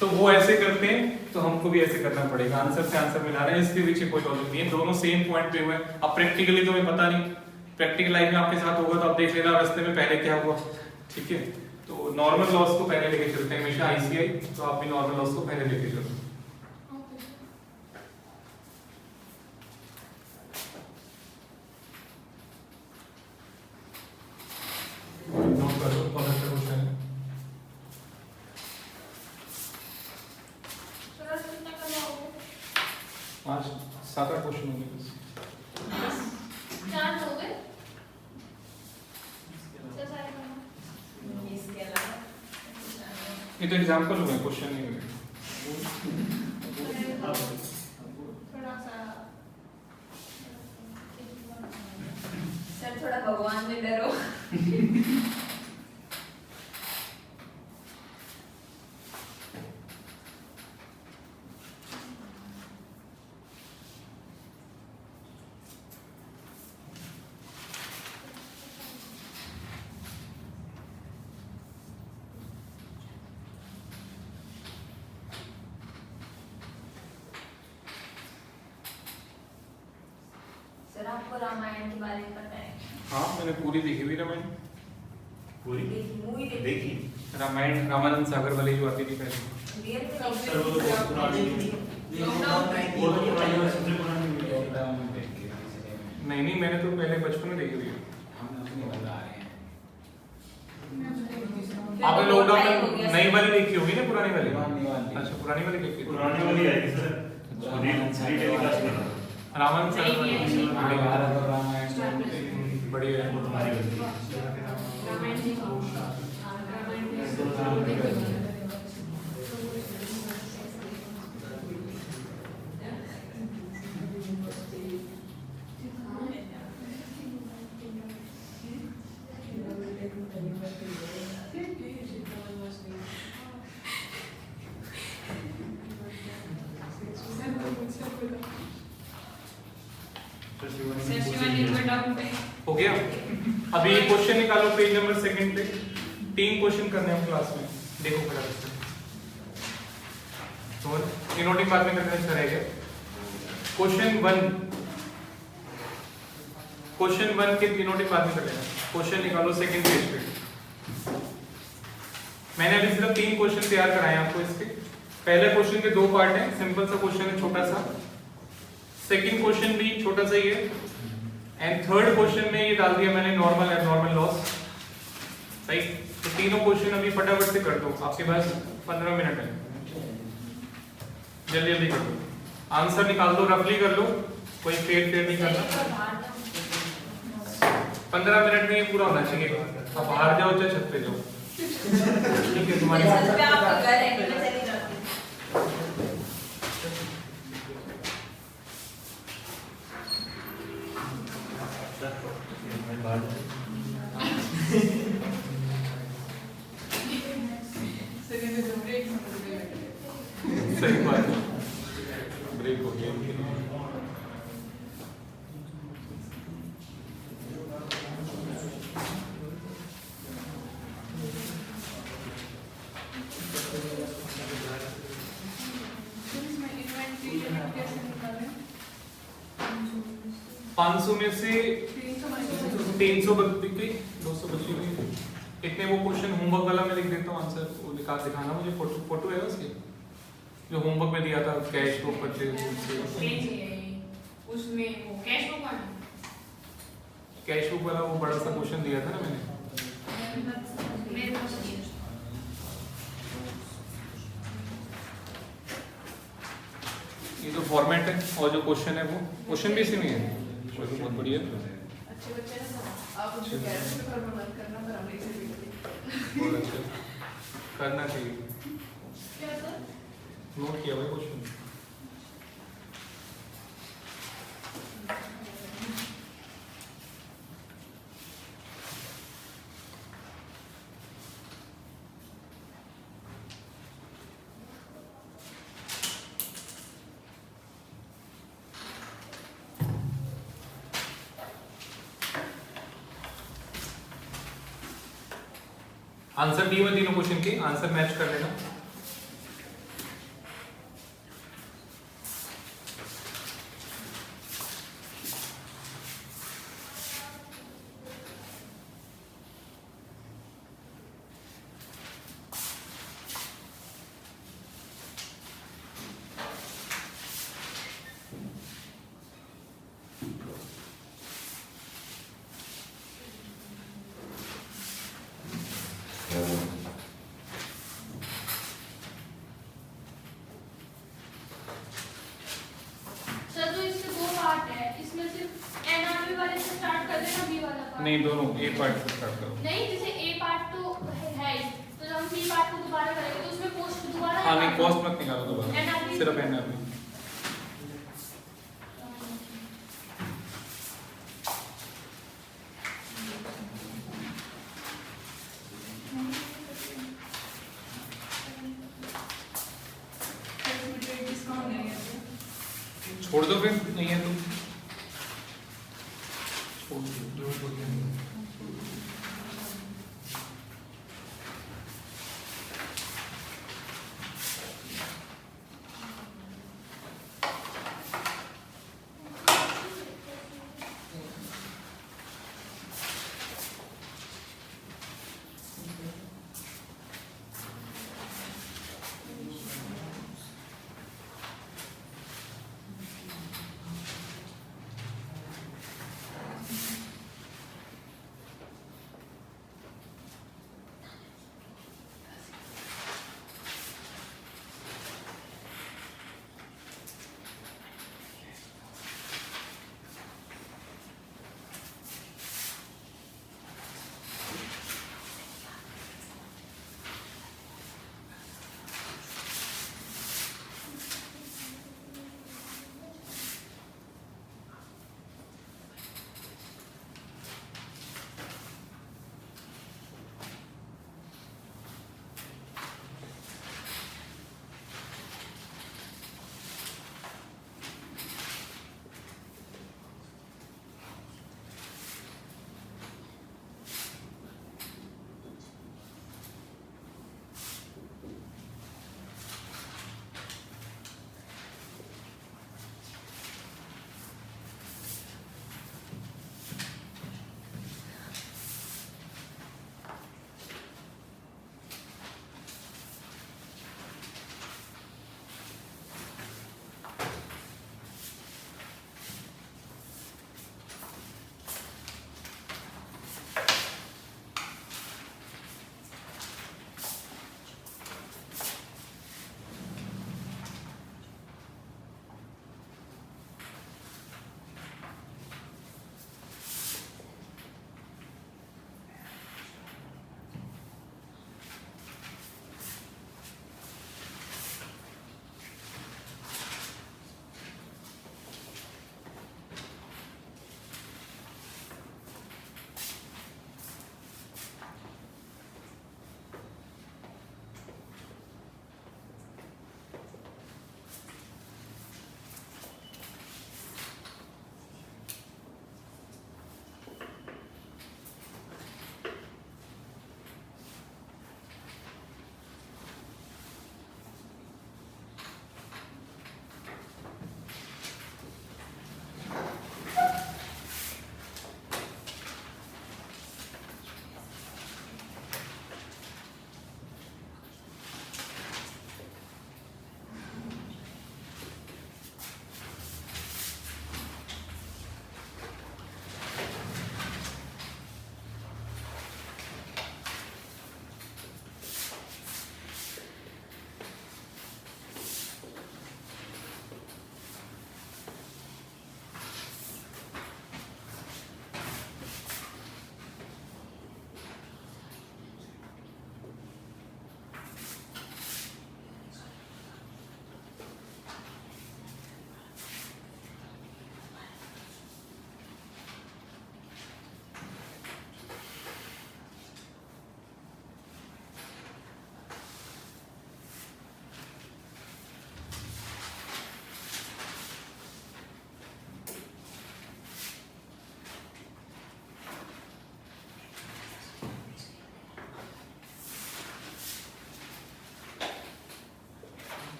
तो वो ऐसे करते हैं तो हमको भी ऐसे करना पड़ेगा, आंसर से आंसर मिला रहे हैं, इसके पीछे कोई लॉजिक नहीं है, दोनों सेम पॉइंट पे हुए हैं। अब प्रैक्टिकली तो हमें पता नहीं, प्रैक्टिकल लाइफ में आपके साथ होगा तो आप देख लेना रास्ते में पहले क्या हुआ, ठीक है। तो नॉर्मल लॉस को पहले लेके चलते हैं हमेशा आईसीआई, तो आप भी नॉर्मल लॉस को पहले लेके चलो। नोट कर लो कौन सा क्वेश्चन है। सर कितना करवाओगे? 5-7 क्वेश्चन होंगे बस। 4 हो गए? अच्छा सारे करना। इसके अलावा ये तो एग्जांपल हुए, क्वेश्चन नहीं हुए। थोड़ा सा सर थोड़ा भगवान में डरो। सर आपको रामायण के बारे में पता है? हाँ मैंने पूरी देखी हुई रामायण, पूरी मूवी देखी। रामायण रामानंद सागर वाली जो आती थी पहले। रियल में नहीं। सर वो तो बहुत पुरानी है। वो तो पुरानी है, सबसे पुरानी वीडियो है। नहीं नहीं मैंने तो पहले बचपन में देखी हुई है। आपने लॉकडाउन में नई वाली देखी होगी ना, पुरानी वाली? अच्छा पुरानी वाली देखी थी। पुरानी वाली आई सर, री टेलीकास्ट में रामानंद सागर वाली बढ़िया है। वो तुम्हारी गलती है। रामायण जी अभी ये क्वेश्चन निकालो पेज नंबर 2 पे। 3 क्वेश्चन करने हैं क्लास में, देखो फटाफट से। तो डिनोटिंग बाद में करने अच्छा रहेगा। क्वेश्चन 1 के डिनोटिंग बाद में कर लेना। क्वेश्चन निकालो 2nd पेज पे। मैंने अभी सिर्फ 3 क्वेश्चन तैयार कराए हैं आपको इसके। पहले क्वेश्चन के 2 पार्ट हैं, सिंपल सा क्वेश्चन है छोटा सा। सेकंड क्वेश्चन भी छोटा सा ही है, एंड थर्ड क्वेश्चन में ये डाल दिया मैंने नॉर्मल एब्नॉर्मल लॉस। सही, तो तीनों क्वेश्चन अभी फटाफट से कर दो, आपके पास 15 मिनट है, जल्दी जल्दी कर दो। आंसर निकाल दो, रफली कर लो, कोई फेर नहीं करना। 15 मिनट में ये पूरा होना चाहिए। अब बाहर जाओ चाहे छत पे जाओ, ठीक है तुम्हारी छत पे आपका घर है, मैं चली जाती हूँ। सही बात है, ब्रेक हो गया। इन्वेंट्री लिमिट कैसे निकालें? 500 में से 300 बच गई, 200 बची हुई। इतने वो क्वेश्चन होमवर्क वाला मैं लिख देता हूँ आंसर, वो दिखाना मुझे, फोटो है उसके जो होमवर्क में दिया था, कैश को परचेज। उसमें वो कैश बुक वाला कैश बुक वाला वो बड़ा सा क्वेश्चन दिया था ना मैंने। मेरे पास नहीं है। ये जो फॉर्मेट है और जो क्वेश्चन है वो क्वेश्चन भी इसी में है, चलो बहुत बढ़िया। अच्छे बच्चे हैं सब। आप उनको कह रहे थे पर मना करना, पर हमने इसे भी किया। बहुत अच्छा, करना चाहिए। क्या सर? नोट किया भाई क्वेश्चन। आंसर दिए हुए तीनों क्वेश्चन के आंसर मैच कर लेना। सर तो इसके 2 पार्ट है, इसमें सिर्फ एनआरबी वाले से स्टार्ट कर देना, बी वाला पार्ट नहीं, दोनों ए पार्ट से स्टार्ट करो। नहीं, जैसे ए पार्ट तो है तो हम बी पार्ट को दोबारा करेंगे तो उसमें पोस्ट दोबारा हाँ नहीं, कॉस्ट मत निकालो दोबारा, NRB सिर्फ एनआरबी। डिस्काउंट नहीं है छोड़ दो फिर, नहीं है तो छोड़ दो।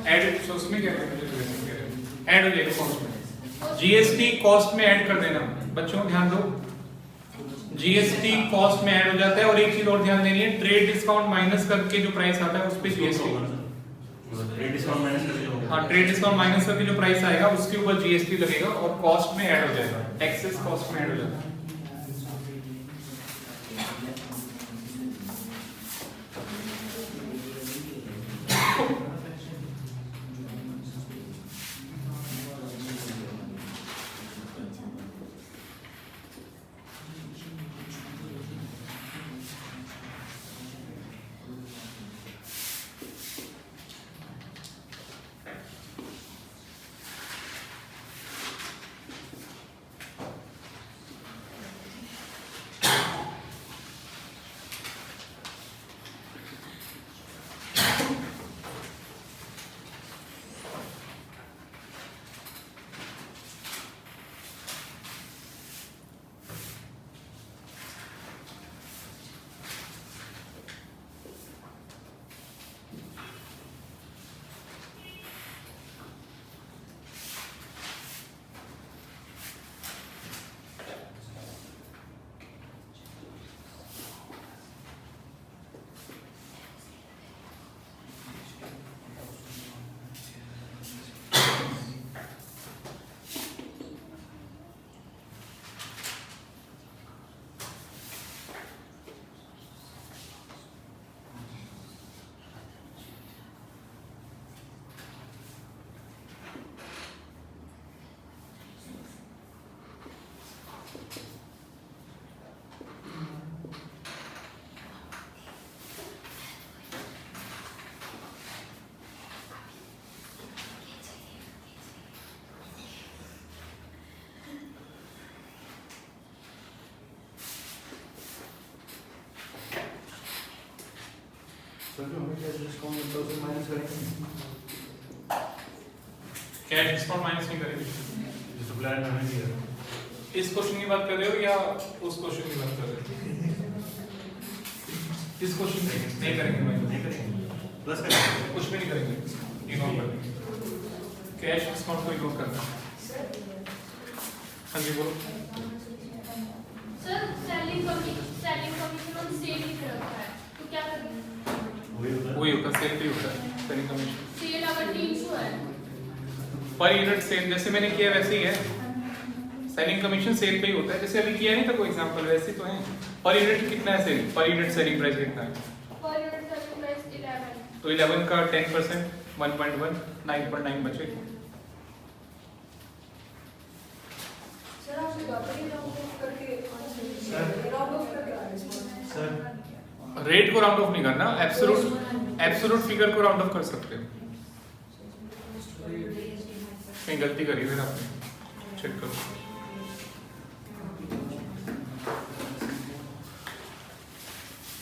ऐड उसमें क्या करना है, ऐड हो जाएगा कॉस्ट में। जीएसटी कॉस्ट में ऐड कर देना, बच्चों ध्यान दो, जीएसटी कॉस्ट में ऐड हो जाता है। और एक चीज और ध्यान देनी है, ट्रेड डिस्काउंट माइनस करके जो प्राइस आता है उस पे जीएसटी, ट्रेड डिस्काउंट माइनस करके जो हाँ ट्रेड डिस्काउंट माइनस करके जो प्राइस आएगा उसके ऊपर जीएसटी लगेगा और कॉस्ट में ऐड हो जाएगा, टैक्सेस कॉस्ट में ऐड हो जाता है। क्या डिस्काउंट माइनस नहीं करेंगे? जो सप्लायर ने हमें दिया इस क्वेश्चन की बात कर रहे हो या उस क्वेश्चन की बात कर रहे हो? इस क्वेश्चन की नहीं करेंगे, मैं नहीं करेंगे, प्लस करेंगे, कुछ भी नहीं करेंगे, इग्नोर करेंगे, कैश डिस्काउंट को इग्नोर करना। हाँ जी बोलो। Sir selling commission on sale लिख रखा है, तो क्या करें? वही होता है, सेल पे होता है सेलिंग कमीशन। सेल अगर 300 है पर यूनिट सेल जैसे मैंने किया वैसे ही है, सेलिंग कमीशन सेल पे ही होता है, जैसे अभी किया नहीं था कोई एग्जांपल, वैसे तो है। पर यूनिट कितना है cell, per unit selling price कितना है? पर यूनिट सेलिंग प्राइस 11 तो 11 का 10% 1.1 9.9 बचेगा। सर आप प्रॉपर्टी राउंड ऑफ करके राउंड ऑफ करके आ रहे हैं सर रेट को राउंड ऑफ नहीं करना, एब्सोल्यूट फिगर को राउंड ऑफ कर सकते हो। कहीं गलती करी फिर आपने, चेक करो।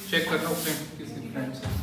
चेक करना अपने किसी फ्रेंड से।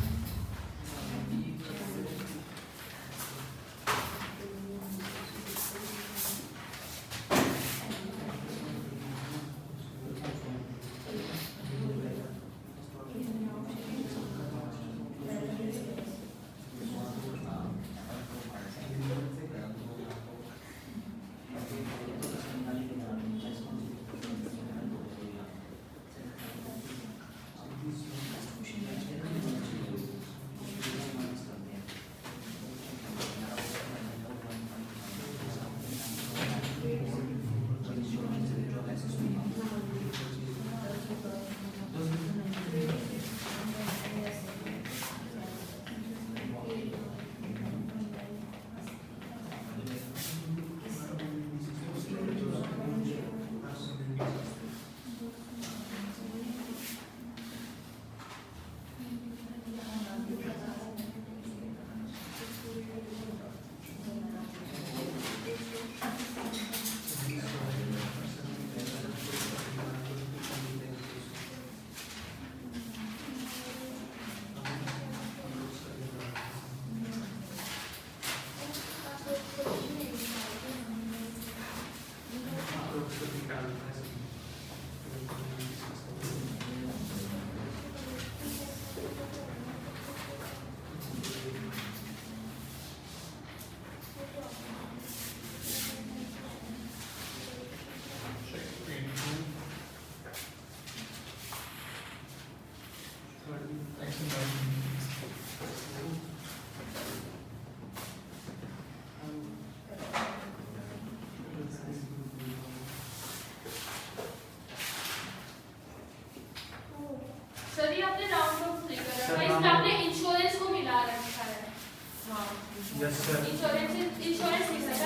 यस सर इंश्योरेंस नहीं सर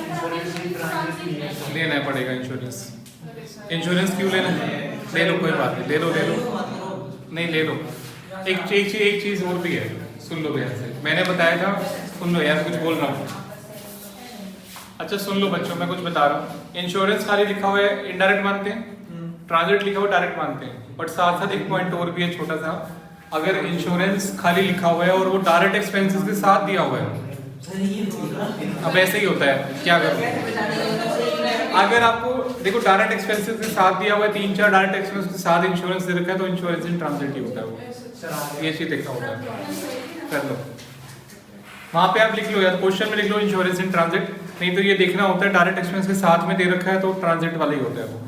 इंश्योरेंस की ट्रांजिट नहीं है सर लेना पड़ेगा इंश्योरेंस। इंश्योरेंस क्यों लेना है? ले लो, कोई बात नहीं, ले लो नहीं, ले लो। एक चीज और भी है, सुन लो भैया से, मैंने बताया था, सुन लो यार, कुछ बोल रहा हूँ। अच्छा सुन लो बच्चों, मैं कुछ बता रहा हूँ। इंश्योरेंस खाली लिखा हुआ है इनडायरेक्ट मानते हैं, ट्रांजिट लिखा हुआ डायरेक्ट मानते हैं, बट साथ साथ एक पॉइंट और भी है छोटा सा। अगर इंश्योरेंस खाली लिखा हुआ है और वो डायरेक्ट एक्सपेंसेस के साथ दिया हुआ है, अब ऐसे ही होता है, क्या करूँ? अगर आपको देखो डायरेक्ट एक्सपेंसेस के साथ दिया हुआ है, 3-4 डायरेक्ट एक्सपेंसेस के साथ इंश्योरेंस दे रखा है, तो इंश्योरेंस इन ट्रांजिट ही होता है वो, ये चीज देखा होता है। कर लो वहां पे, आप लिख लो या क्वेश्चन में लिख लो इंश्योरेंस इन ट्रांजिट, नहीं तो ये देखना होता है डायरेक्ट एक्सपेंस के साथ में दे रखा है तो ट्रांजिट वाला ही होता है वो।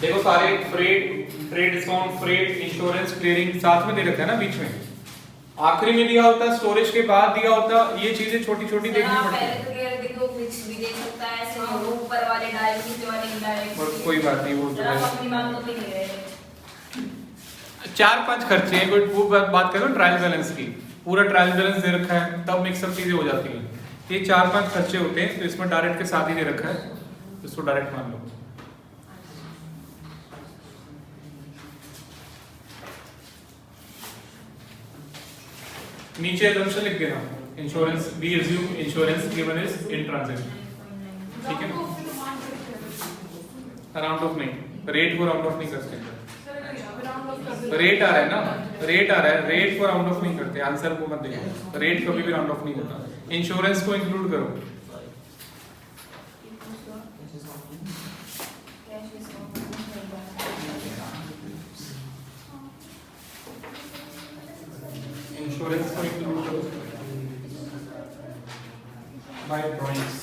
देखो सारे freight discount, freight, insurance, clearing साथ में दे रखा है ना बीच में, आखिरी में दिया होता है, स्टोरेज के बाद दिया होता, ये चीजें छोटी छोटी देखनी पड़ती है। और कोई बात नहीं, वो जो है 4-5 खर्चे हैं, कोई वो बात करो ट्रायल बैलेंस की, पूरा ट्रायल बैलेंस दे रखा है तब मिक्सअप चीजें हो जाती हैं। ये 4-5 खर्चे होते हैं, तो इसमें डायरेक्ट के साथ ही दे रखा है, इसको डायरेक्ट मान लो। नीचे assumption लिख देना, insurance we assume insurance given is in transit, ठीक है? राउंड ऑफ नहीं, रेट को राउंड ऑफ नहीं करते, रेट आ रहा है ना, रेट आ रहा है, रेट को राउंड ऑफ नहीं करते, आंसर को मत देखो, रेट कभी भी राउंड ऑफ नहीं होता। इंश्योरेंस को इंक्लूड करो, इंश्योरेंस को इंक्लूड करो by drawings.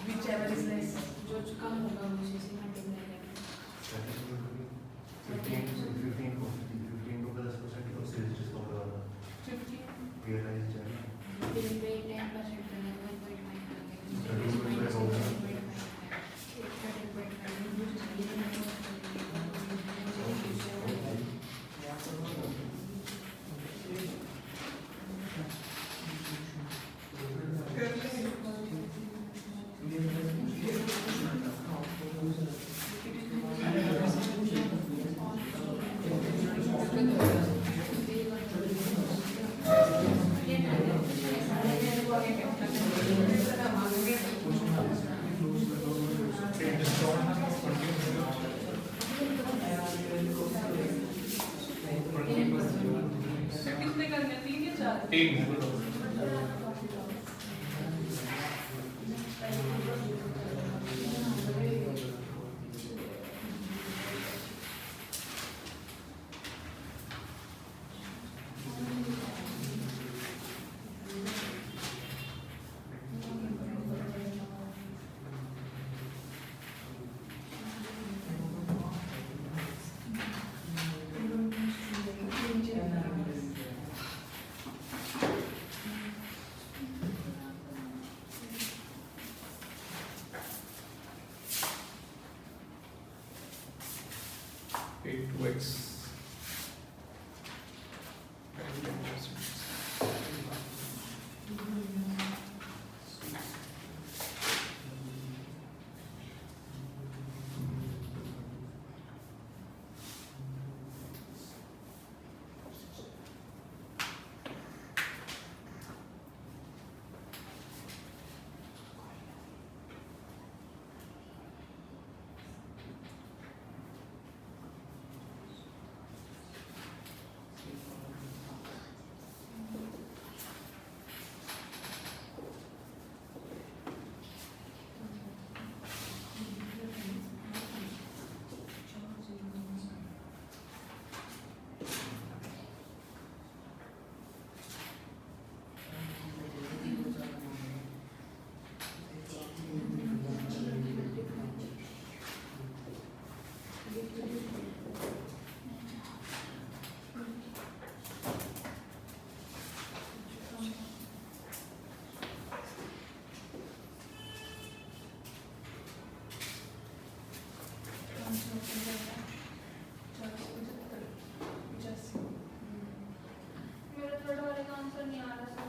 Whichever is less, जो कम होगा मुझे से मल्टीप्लाई करना। 15 को 10% और सेल्स डिस्काउंट वाला 15 रियलाइज जाए बिल पे 10% करना 1.5 30% होगा। कितने करने 3 या 4? 3 1.5 2x. मेरा थर्ड वाले का आंसर नहीं आ रहा सर।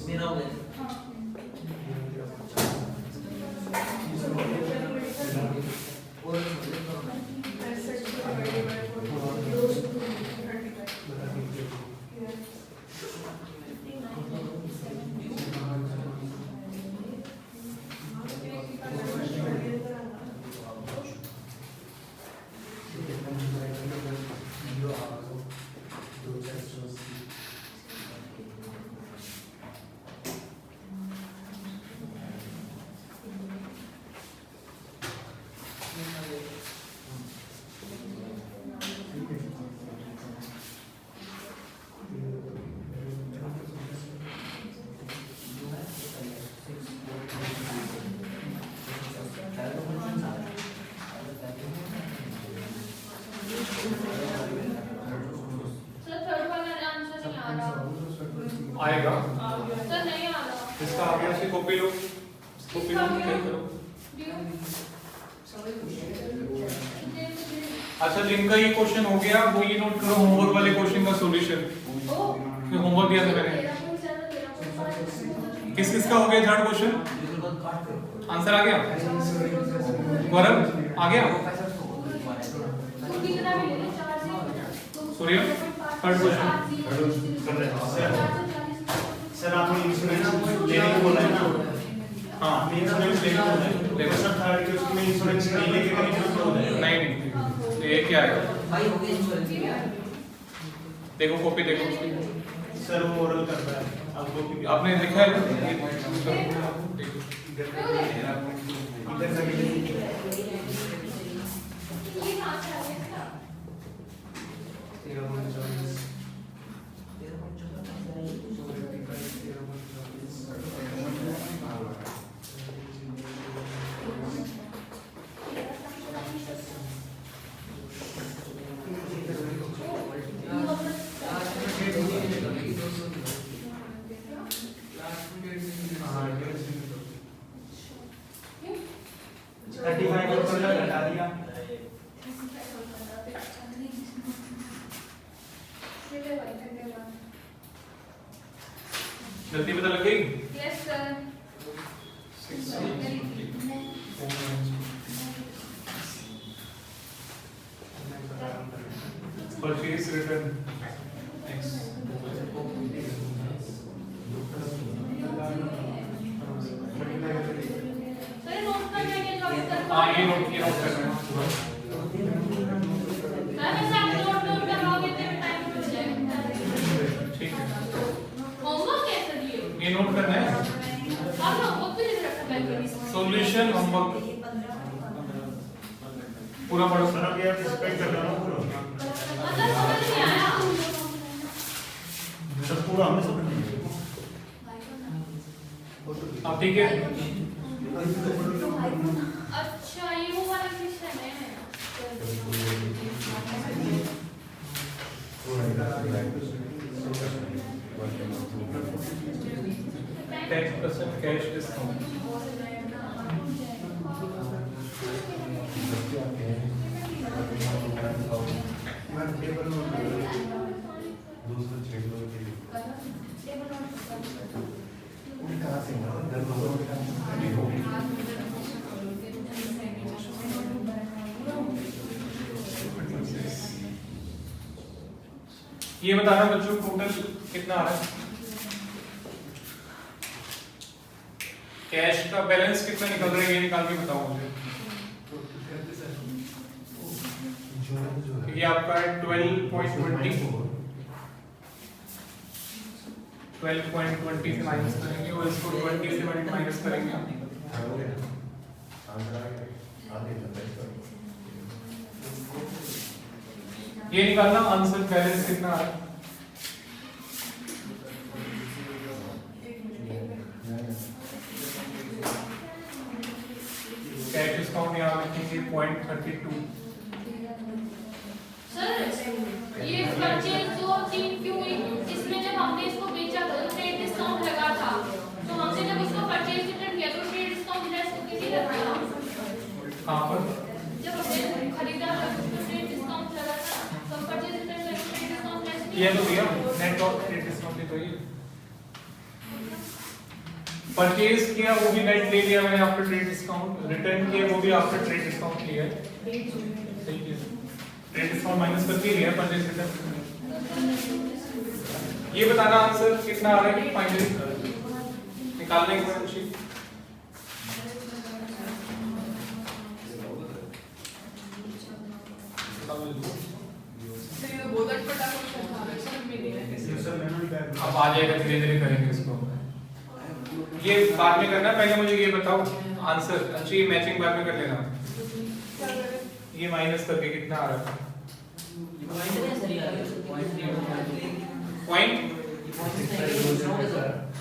मेरा हो गया सर थर्ड वाला आंसर नहीं आ रहा। आएगा। सर नहीं आ रहा। इसका आगे उसकी कॉपी लो, कॉपी लो, क्या करो। अच्छा, जिनका ये क्वेश्चन हो गया वो ये नोट करो, होमवर्क वाले क्वेश्चन का सॉल्यूशन। होमवर्क दिया था मैंने। किस किस का हो गया थर्ड क्वेश्चन? आंसर आ गया? गौरव आ गया? सूर्य थर्ड क्वेश्चन। सर आपने इंश्योरेंस लेने को बोला है ना? हाँ, इंश्योरेंस लेने को बोला है। सर थर्ड के उसमें इंश्योरेंस नहीं लेके कहीं तो बोला है। नहीं, तो ये क्या है? भाई हो गया इंश्योरेंस देखो कॉपी देखो उसकी। सर वो ओरल कर रहा है आपको आपने लिखा है? जल्दी पता लग गई? Yes sir. Purchase return X. Sir note कर लेंगे जो अभी तक। हाँ, ये नोट करना है। ये नोट करना है। हाँ वो भी लिख रखा है। सॉल्यूशन होमवर्क पूरा पढ़ो। सर अब यार रिस्पेक्ट कर रहा हूँ पूरा। मतलब समझ नहीं आया। सर पूरा हमने सब नहीं अब ठीक है। अच्छा ये वो वाला क्वेश्चन है। Ten percent cash discount. ये बताना बच्चों टोटल कितना आ रहा है। कैश का बैलेंस कितना निकल रहा है ये निकाल के बताओ मुझे। ये आपका है 12.20 12.20 से माइनस करेंगे और इसको 20 से माइनस करेंगे। ये निकालना आंसर बैलेंस कितना आ रहा है। कैश डिस्काउंट यहाँ लिखेंगे 0.32। सर ये परचेज जो 3 क्यों हुई, इसमें जब हमने इसको बेचा था तो ट्रेड डिस्काउंट लगा था, तो हमने जब इसको परचेज रिटर्न किया तो ट्रेड डिस्काउंट लेस किसी लगा था। कहाँ पर? जब हमने खरीदा था तो ट्रेड डिस्काउंट लगा था, तो परचेज रिटर्न लगा ट्रेड डिस्काउंट लेस नहीं ये तो भैया नेट और ट्रेड डिस्काउंट तो ये परचेज किया वो भी नेट ले लिया मैंने आफ्टर ट्रेड डिस्काउंट, रिटर्न किया वो भी आफ्टर ट्रेड डिस्काउंट लिया है। सही है, ट्रेड डिस्काउंट माइनस करके लिया परचेज रिटर्न। ये बताना आंसर कितना आ रहा है फाइनली निकालने के बाद शीट। सर ये बहुत अटपटा क्वेश्चन था, समझ में नहीं आया। सर मैंने भी अब आ जाएगा, धीरे धीरे करेंगे इसको। ये बाद में करना, पहले मुझे ये बताओ आंसर। अच्छा ये मैचिंग बाद में कर लेना। ये माइनस करके कितना आ रहा है पॉइंट?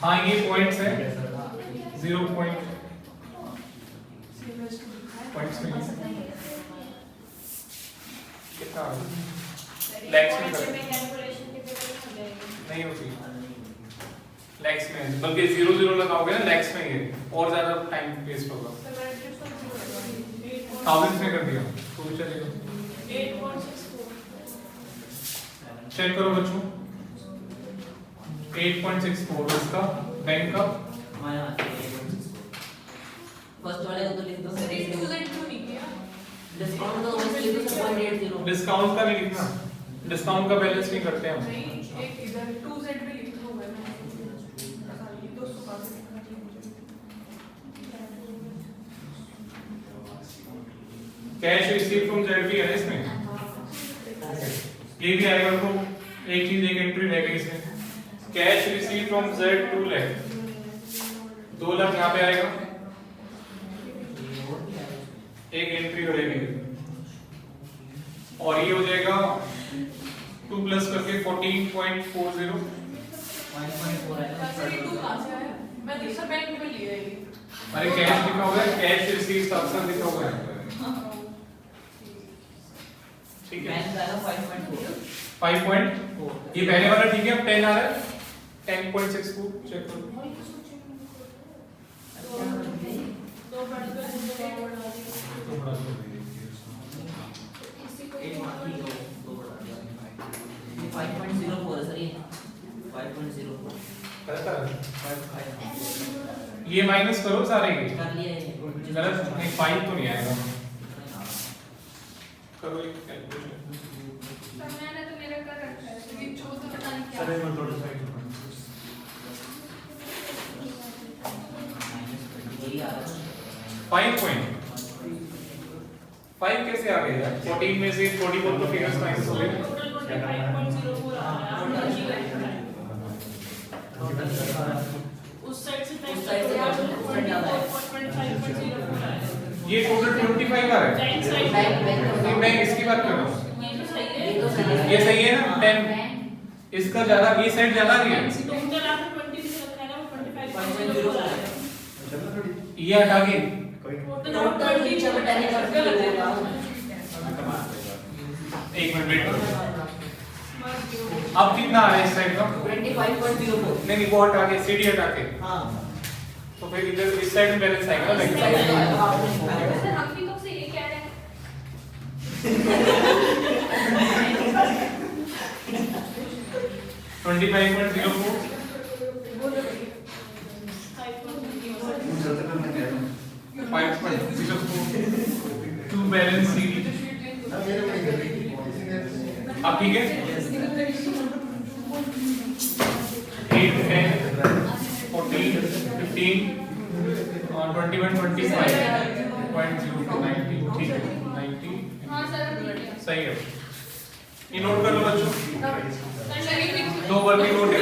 हाँ ये पॉइंट्स है 0 पॉइंट्स में कितना आ रहा है? लैक्स में कर नहीं होती लैक्स में, बल्कि 0 लगाओगे ना लैक्स में, ये और ज्यादा टाइम वेस्ट होगा। 1000 में कर दिया तो भी चलेगा। 8.64 चेक करो बच्चों 8.64 इसका बैंक का फर्स्ट वाले को तो लिख दो। सर ये 2Z क्यों नहीं किया? डिस्काउंट तो वैसे लिख दो 0.80। डिस्काउंट का नहीं लिखना, डिस्काउंट का बैलेंस नहीं करते हम। नहीं एक इधर 2Z भी लिखा होगा ना, ये 205 से लिखना चाहिए मुझे। कैश रिसीव फ्रॉम जेड भी है इसमें, ये भी आएगा। तो एक चीज एक एंट्री रह गई इसमें, cash receive from Z 2 lakh, 2 lakh यहाँ पे आएगा, एक एंट्री रहेगी। और ये हो जाएगा 2 प्लस करके 14.40। सर ये 2 कहाँ से आया? मैं दूसरा बैंक में लिया है ये। अरे कैश लिखा हुआ है, कैश रिसीव साथ लिखा हुआ है। ठीक है बैंक का 5.4। 5. ये पहले वाला ठीक है, अब 10 आ रहा है 10.64 चेक करो। दो बढ़ गए, दो बढ़ा दिए। किसी को 5.04 है सर ये 5.04 ये माइनस करो सारे के, कर लिया ये गलत नहीं 5 तो नहीं आएगा। करो ये कैलकुलेशन। सर मैंने तो मेरा कर रखा है, ये 14 पता नहीं क्या। सर एक मिनट थोड़ा सा वही आ रहा है 5 कैसे आ गया यार? 14 में से थोड़ी बहुत तो फिगर्स माइनस हो गए। टोटल 25.04 आ रहा है। उस साइड से उस साइड से ज्यादा है। 25.04 आया। ये टोटल 25 आ रहा है। राइट साइड नहीं, मैं इसकी बात कर रहा हूँ। ये तो सही है। ये तो सही है। ये सही है ना 10। इसका ज्यादा, ये साइड ज्यादा नहीं है। टोटल आपने 20 से रखा है ना, वो 25.04 आया। ये हटा के टोटल 20 जब 10 गलत है। एक मिनट वेट करो। अब कितना आ रहा है इस साइड का? 25.04। नहीं, वो हटा के, सीडी हटा के, हाँ तो फिर इधर इस साइड में बैलेंस आएगा ना, लेफ्ट साइड। सर हम भी तो से ये कह रहे हैं 25.04 टू बैलेंस सीडी। अब ठीक है। 8, 10, 14, 15 और 21, 25.02, 90, ठीक है, 90 हाँ सर ठीक है। सही है। ये नोट कर लो बच्चों, सर लगे 2 वर्किंग नोट है।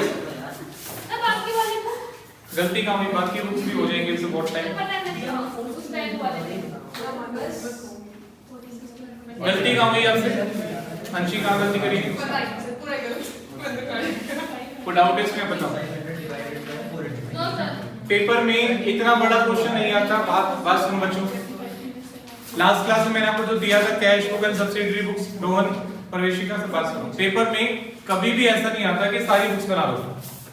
तब आपके वाले को गलती काम हुई, बाकी बुक्स भी हो जाएंगे, इससे बहुत टाइम। पता नहीं उस टाइम वाले थे। गलती काम हुई आपसे, अंशी कहाँ गलती करी? कोई डाउट है इसमें बताओ। नो सर पेपर में इतना बड़ा क्वेश्चन नहीं आता। बात सुनो बच्चों, लास्ट क्लास में मैंने आपको जो दिया था cash book and subsidiary books, Rohan प्रवेशिका से बात सुनो। पेपर में कभी भी ऐसा नहीं आता कि सारी बुक्स बना दो।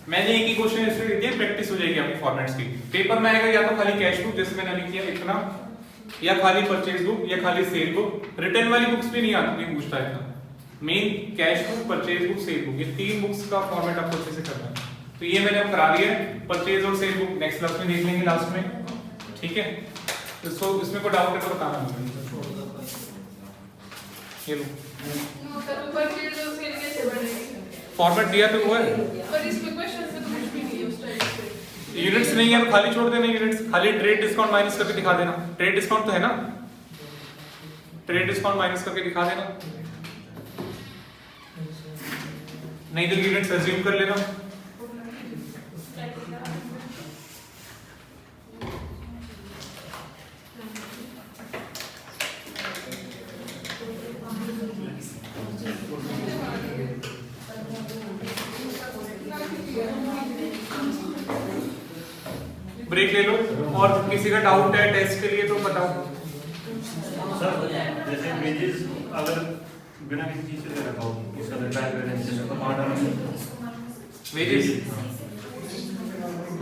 मैंने एक ही क्वेश्चन इसमें लिख दिया, प्रैक्टिस हो जाएगी आपकी फॉर्मेट्स की। पेपर में आएगा या तो खाली कैश बुक जैसे मैंने लिख दिया इतना, या खाली परचेज बुक, या खाली सेल बुक। रिटर्न वाली बुक्स भी नहीं आती, नहीं पूछता इतना। Main cash book, purchase book, cell book, ये 3 बुक्स का फॉर्मेट आपको अच्छे से करना है। तो ये मैंने अब करा दिया। परचेज और सेल बुक नेक्स्ट क्लास में देख लेंगे लास्ट में, ठीक है। तो इसमें कोई डाउट है तो बताना मुझे। ये लो नो सर, ऊपर के जो सेल कैसे बढ़ेगी? फॉर्मेट दिया तो वो है। पर इसमें क्वेश्चन से तो कुछ भी नहीं है उस टाइप से। यूनिट्स नहीं है तो खाली छोड़ देना यूनिट्स, खाली ट्रेड डिस्काउंट माइनस करके दिखा देना। ट्रेड डिस्काउंट तो है ना, ट्रेड डिस्काउंट माइनस करके दिखा देना, नहीं तो यूनिट्स अज्यूम कर लेना। ब्रेक ले लो, और किसी का डाउट है टेस्ट के लिए तो बताओ। सर जैसे वेजेस अगर बिना किसी चीज से दे रखा हो, इसका ट्रायल बैलेंस से तो कौन डालना?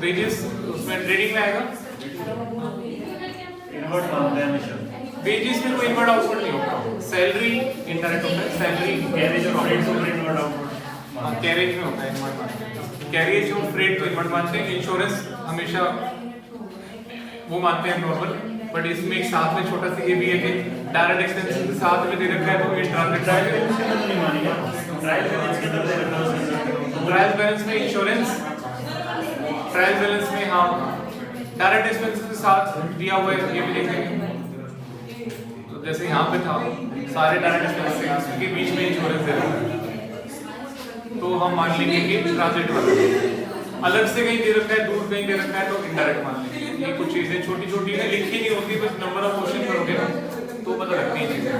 वेजेस उसमें ट्रेडिंग में आएगा। इनवर्ट मानते हैं हमेशा। वेजेस में कोई इनवर्ट आउटवर्ड नहीं होता। सैलरी इंडायरेक्ट होता है, सैलरी कैरेज और फ्रेट को इनवर्ट आउटवर्ड कैरेज में होता है इनवर्ट मानते हैं। कैरेज और फ्रेट को इनवर्ट मानते हैं। इंश्योरेंस हमेशा वो मानते हैं नॉर्मल, बट इसमें एक साथ में छोटा सा ये भी है कि डायरेक्ट एक्सपेंसेस के साथ में दे रखा है तो ट्रायल बैलेंस के अंदर नहीं मानेगा। ट्रायल बैलेंस के अंदर दे रखा है। ट्रायल बैलेंस में इंश्योरेंस, ट्रायल बैलेंस में हाँ डायरेक्ट एक्सपेंसेस के साथ दिया हुआ है, ये भी देखेंगे। तो जैसे यहाँ पे था सारे डायरेक्ट एक्सपेंसेस के बीच में इंश्योरेंस दे रखा है, तो हम मान लेंगे कि ट्रांजिट वाला। अलग से कहीं दे रखा है, दूर कहीं दे रखा है तो इनडायरेक्ट मान लेंगे। ये कुछ चीजें छोटी छोटी है, लिखी नहीं होती, बस नंबर ऑफ क्वेश्चन करोगे ना तो पता लगती है चीजें।